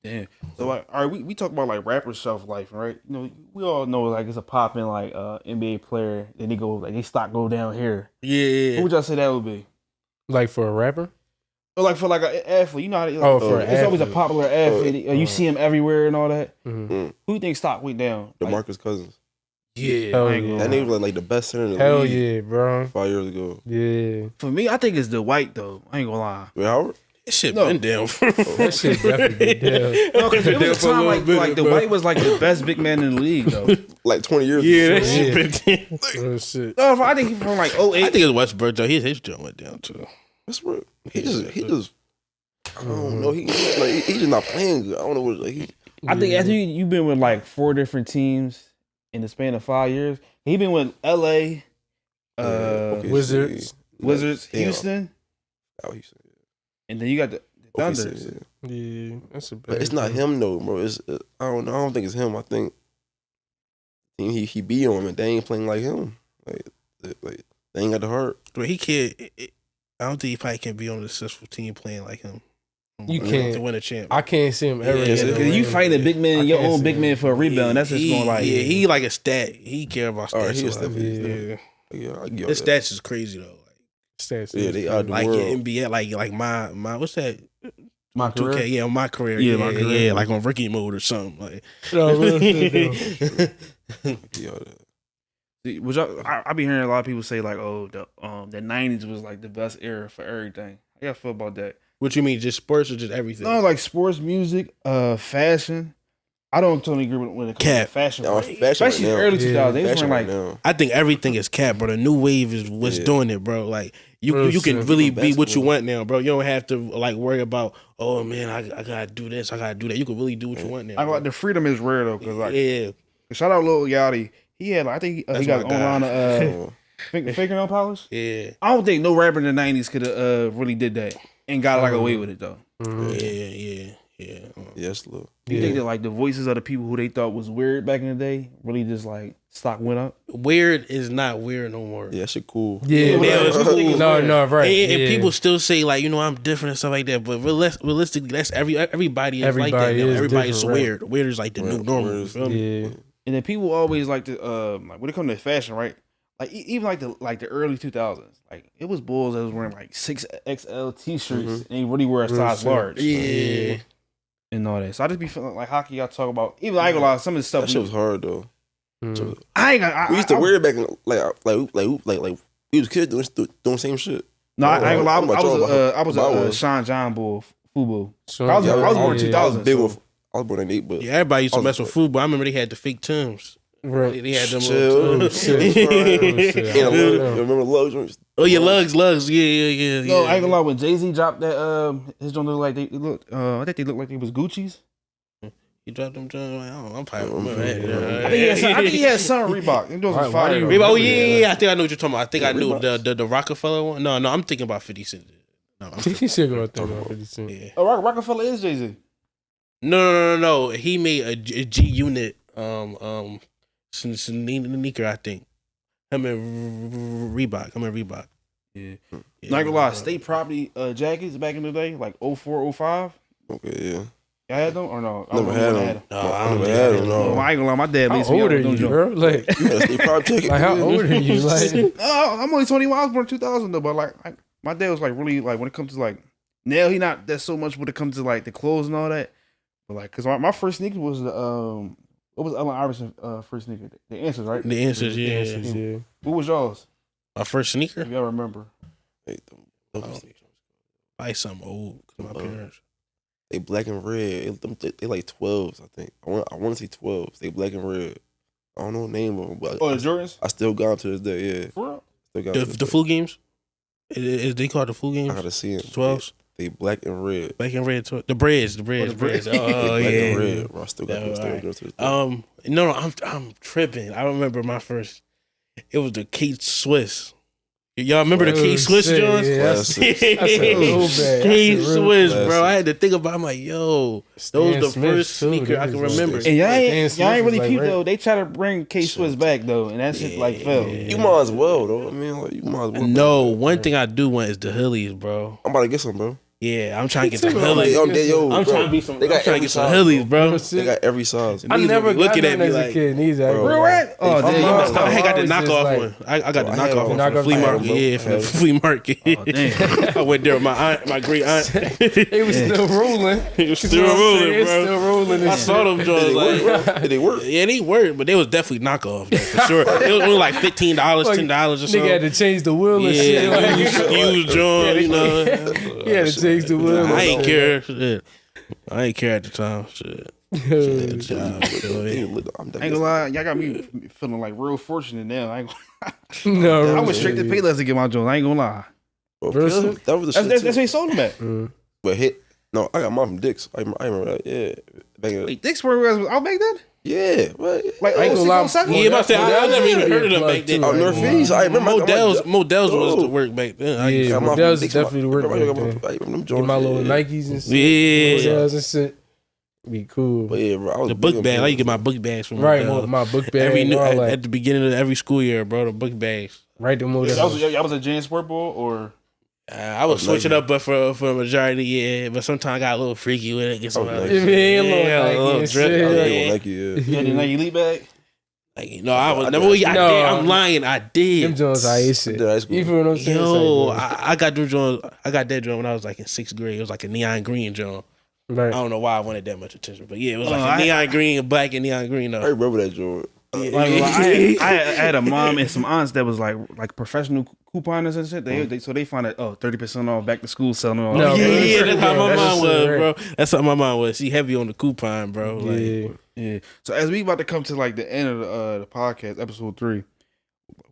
Damn. So like, all right, we talk about like rapper shelf life, right? We all know like it's a popping like NBA player. Then they go like they stock go down here. Yeah. Who would y'all say that would be? like for a rapper. Or like for like an athlete, you know how they, Oh, for an it's always a athlete. popular athlete. You see him everywhere and all that. Mhm. Who you think stock went down? Like, Demarcus Cousins. Yeah. Hell I ain't yeah. gonna That nigga was like the best center in the Hell league yeah, bro. 5 years ago. Yeah, for me, I think it's the white though. I ain't gonna lie. Wait, Howard? This shit No. been down. that shit definitely did. No, because it was a For a time little like bit, the bro. white was like the best big man in the league though. Like 20 years Yeah, ago. that shit been down. Oh shit. No, I think he from like I 08. think it's Westbrook though. His joint went down too. That's real. He just I don't know. He just not playing good. I don't know what like I think after you've been with like 4 different teams in the span of 5 years, he been with LA, okay, Wizards. Wizards, Damn. Houston, Oh, Houston. and then you got the Okay, Thunder. yeah. Yeah, that's a bad. But it's not him though, bro. It's I don't know. I don't think it's him. I think he be on him and they ain't playing like him. Like they ain't got the heart. But he can't. I don't think he probably can be on a successful team playing like him. You to can't. win a champ. I can't see him ever. Yeah, get Because a you ring. fighting a big man, your I can't own see big him. man for a rebound. That's just he, going like he like a stat. He care about Oh, stats. he a is lot. definitely- Yeah, Yeah, I get his that. stats is crazy though. Stats Yeah, is they crazy. out the Like world. your NBA, like my what's that? my 2K, career. yeah, my career, Yeah, yeah, my yeah, career. like on rookie mode or something. Like, No, real shit, though. Yeah, that. Which I be hearing a lot of people say like, oh, the '90s was like the best era for everything. How y'all feel about that? What you mean, just sports or just everything? No, like sports, music, fashion. I don't totally agree when it comes to fashion. Especially early 2000s. They was wearing like, I think everything is cap, bro. The new wave is what's doing it, bro. Like you can really be what you want now, bro. You don't have to like worry about, oh man, I gotta do this, I gotta do that. You can really do what you want now. I like the freedom is rare though, cause like shout out Lil Yachty. He had I think he got on fingernail polish. Yeah, I don't think no rapper in the '90s could have really did that and got like away with it though. Yeah. Yes, look. You think that like the voices of the people who they thought was weird back in the day really just like stock went up? Weird is not weird no more. Yeah, that shit cool. Yeah, no, right. And people still say like, I'm different and stuff like that. But realistically, that's everybody is like that now. Everybody's weird. Right? Weird is like the new normal. Yeah. And then people always like to like when it comes to fashion, right? Like even like the early 2000s, like it was bulls that was wearing like 6XL t-shirts and they really wear a size large. Yeah. And all that. So I just be feeling like hockey y'all talk about. Even I ain't gonna lie, some of the stuff that shit was hard though. We used to wear it back in like we was kids doing the same shit. No, I ain't gonna lie. I was a Sean John bull, FUBU. I was born in 2000. I was born in 8, but everybody used to mess with FUBU. I remember they had the fake Timbs. Right. They had them remember lugs? Oh yeah, lugs. Yeah. No, I ain't gonna lie. When Jay-Z dropped that, his don't look like they look. I think they look like they was Gucci's. He dropped them. I'm probably remember that. I think he had some Reebok. Them was fire. Reebok. Oh yeah. I think I know what you're talking about. I think I knew the Rockefeller one. No, I'm thinking about 50 Cent. No, I'm thinking about 50 Cent. Yeah. Oh, Rockefeller is Jay-Z. No. He made a G Unit sneaker, I think. I'm in Reebok. Yeah. Not gonna lie, state property jackets back in the day, like 04, 05. Okay, yeah. Y'all had them or no? Never had them. No, I never had them. No. I ain't gonna lie, my dad how old are you, bro? Like, how old are you? Like, I'm only 21. I was born in 2000 though, but like my dad was like really like when it comes to like now he not that so much when it comes to like the clothes and all that. But like, cause my first sneaker was the what was Allen Iverson first sneaker? The Answers, right? The Answers, yeah. What was y'all's? My first sneaker? If y'all remember. Buy something old because my parents. They black and red. They like 12s, I think. I want to say 12s. They black and red. I don't know the name of them, but the Jordans? I still got them to this day, yeah. For real? The flu games? Is they called the flu games? I gotta see them. 12s? They black and red. Black and red. The breads. Oh, yeah. Black and red, bro. I still got them. No, I'm tripping. I remember my first. It was the Kate Swiss. Y'all remember the Kate Swiss Jones? Yeah, that's bad. Kate Swiss, bro. I had to think about it. I'm like, yo, those was the first sneaker I can remember. And y'all ain't really peeped though. They try to bring Kate Swiss back though, and that shit like fell. You might as well though. I mean, like you might as well. No, one thing I do want is the Hillies, bro. I'm about to get some, bro. Yeah, I'm trying to get some Hillies. I'm trying to be some. They got trying to get some Hillies, bro. They got every size. I never looking at me like a kid. Real rat? Oh, damn! I got the knockoff one. I got the knockoff one from the flea market. Yeah, from the flea market. Oh, damn. I went there with my great aunt. It was still rolling. It was still rolling, bro. It's still rolling. I saw them Jones like. Did they work? Yeah, they worked, but they was definitely knockoff though, for sure. It was only like $15, $10 or something. Nigga had to change the wheel and shit. Used John, you know. He had to change the wheel. I ain't care. Shit. I ain't care at the time. Shit. I ain't gonna lie, y'all got me feeling like real fortunate now. I went straight to Payless to get my Jones. I ain't gonna lie. That was the shit. That's where he sold them at. But no, I got mine from Dick's. I remember that. Yeah. Wait, Dick's was out back then? Yeah, but like I ain't gonna lie. Yeah, but I never even heard of them back then. Oh, Northeast. I remember Models was the work back then. Yeah, Models is definitely the work back then. Get my little Nikes and shit. Yeah. Models and shit. Be cool. But yeah, bro, the book bag. I used to get my book bags from my book bag. At the beginning of every school year, bro. The book bags. Right, the Models. Y'all was a Jan Sport Ball or? I was switching up, but for a majority, yeah. But sometimes I got a little freaky with it. Get some a little drip. Yeah, the Nike Elite bag. Like, no, I was never. I'm lying. I did. Them Jones, I shit. You feel what I'm saying? Yo, I got them Jones. I got that Jones when I was like in 6th grade. It was like a neon green Jones. Right. I don't know why I wanted that much attention, but yeah, it was like a neon green, black and neon green. I remember that Jones. I had a mom and some aunts that was like professional couponers and shit. They find that 30% off back to school selling all. No, yeah, bro, that's how my mom was, right. bro. That's how my mom was. She heavy on the coupon, bro. Yeah. Like, Yeah. So as we about to come to like the end of the podcast, episode 3,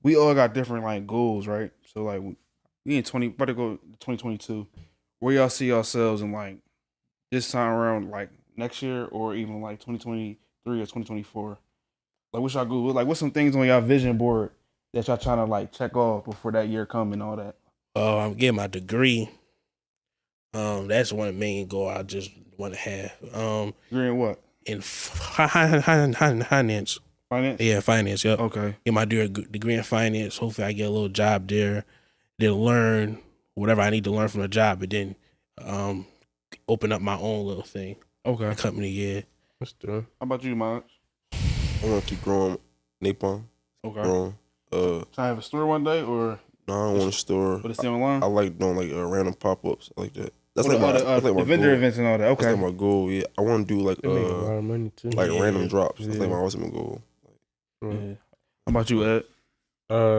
we all got different like goals, right? So like we about to go 2022. Where y'all see yourselves in like this time around, like next year or even like 2023 or 2024? Like what's y'all goal? Like what's some things on y'all vision board that y'all trying to like check off before that year come and all that? I'm getting my degree. That's one main goal I just want to have. Degree in what? In finance. Finance? Yeah, finance. Yep. Okay. Get my degree in finance. Hopefully, I get a little job there. Then learn whatever I need to learn from the job, but then open up my own little thing. Okay. A company. Yeah. What's doing? How about you, Mons? I want to keep growing Naplm. Okay. Growing. Trying to have a store one day or? No, I don't want a store. But it's still online? I like doing like random pop-ups like that. That's the my vendor goal. events and all that. Okay. That's like my goal. Yeah, I want to do like They make a lot of money too. like random drops. Yeah. That's like my ultimate goal. Yeah. How about you, Ed?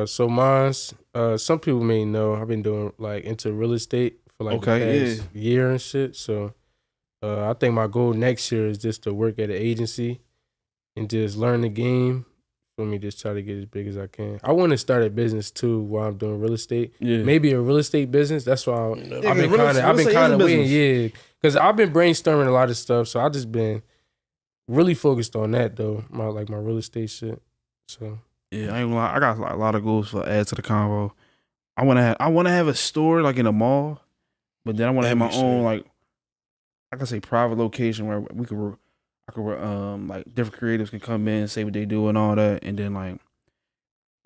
So mine's some people may know I've been doing like into real estate for like the past year and shit. So I think my goal next year is just to work at an agency and just learn the game. For me, just try to get as big as I can. I want to start a business too while I'm doing real estate. Yeah. Maybe a real estate business. That's why I've been kind of waiting. Yeah, because I've been brainstorming a lot of stuff. So I just been really focused on that though. My real estate shit. So yeah, I ain't gonna lie. I got a lot of goals for add to the convo. I want to have a store like in a mall, but then I want to have my own like I can say private location where we could. Like different creatives can come in, say what they do and all that, and then like,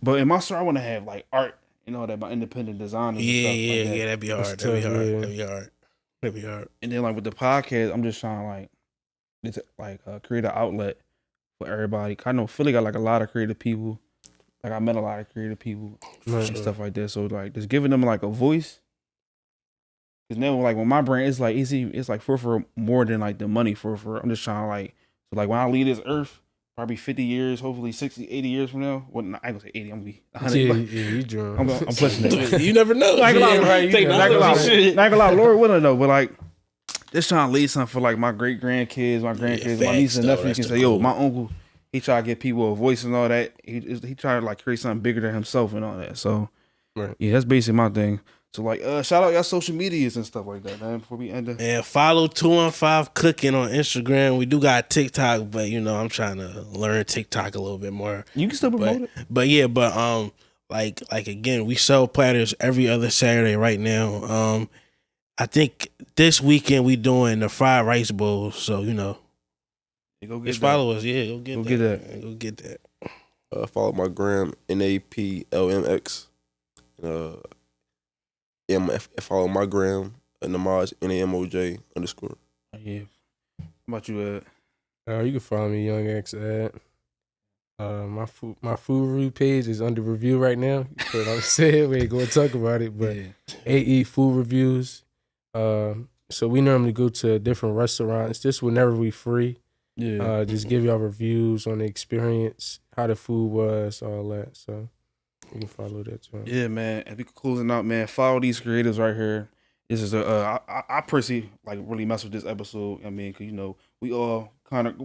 but in my store I want to have like art and all that, my independent designers. Yeah, that'd be hard. That'd be hard. And then like with the podcast, I'm just trying to create an outlet for everybody. I know Philly got like a lot of creative people. Like I met a lot of creative people and stuff like that. So like just giving them like a voice. Cause now, like when my brand, it's like for more than like the money for. I'm just trying to like, so like when I leave this earth, probably 50 years, hopefully 60, 80 years from now. Well, I ain't gonna say 80. I'm gonna be 100. Yeah, you drunk. I'm pushing it. You never know. Not gonna lie, Lord wouldn't know, but like just trying to leave something for like my great grandkids, my niece and nephew can say, yo, my uncle, he try to give people a voice and all that. He tried to like create something bigger than himself and all that. So yeah, that's basically my thing. So like, shout out y'all social medias and stuff like that, man. Before we end it, and follow 215 Cooking on Instagram. We do got TikTok, but you know I'm trying to learn TikTok a little bit more. You can still promote it, but like again, we sell platters every other Saturday right now. I think this weekend we doing the fried rice bowl, so you know, just follow us. Yeah, go get that. Follow my gram NAPLMX. Follow my gram Namaj NAMOJ _. Yeah. How about you, Ed? You can follow me, Young X Ed. My food review page is under review right now. You know what I'm saying? We ain't gonna talk about it, but AE food reviews. So we normally go to different restaurants just whenever we free. Yeah. Just give y'all reviews on the experience, how the food was, all that. So you can follow that too. Yeah, man. And we closing out, man. Follow these creators right here. This is I personally like really mess with this episode. I mean, cause you know we all kind of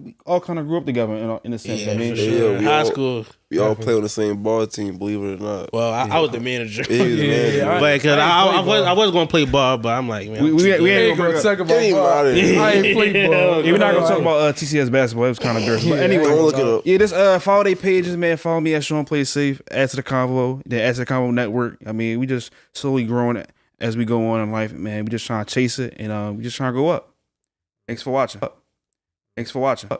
grew up together in a sense. Yeah, I mean, sure. High school. We all play on the same ball team, believe it or not. Well, I was the manager. Yeah, he was the manager. But cause I was gonna play ball, but I'm like, man, we ain't gonna talk about ball. I ain't play ball. Yeah, we're not gonna talk about TCS basketball. It was kind of dirty. But anyway, look it up. Yeah, just follow their pages, man. Follow me at Sean Plays Safe. Add to the Convo. Then add to the Convo Network. I mean, we just slowly growing it as we go on in life, man. We just trying to chase it, and we just trying to go up. Thanks for watching. Thanks for watching.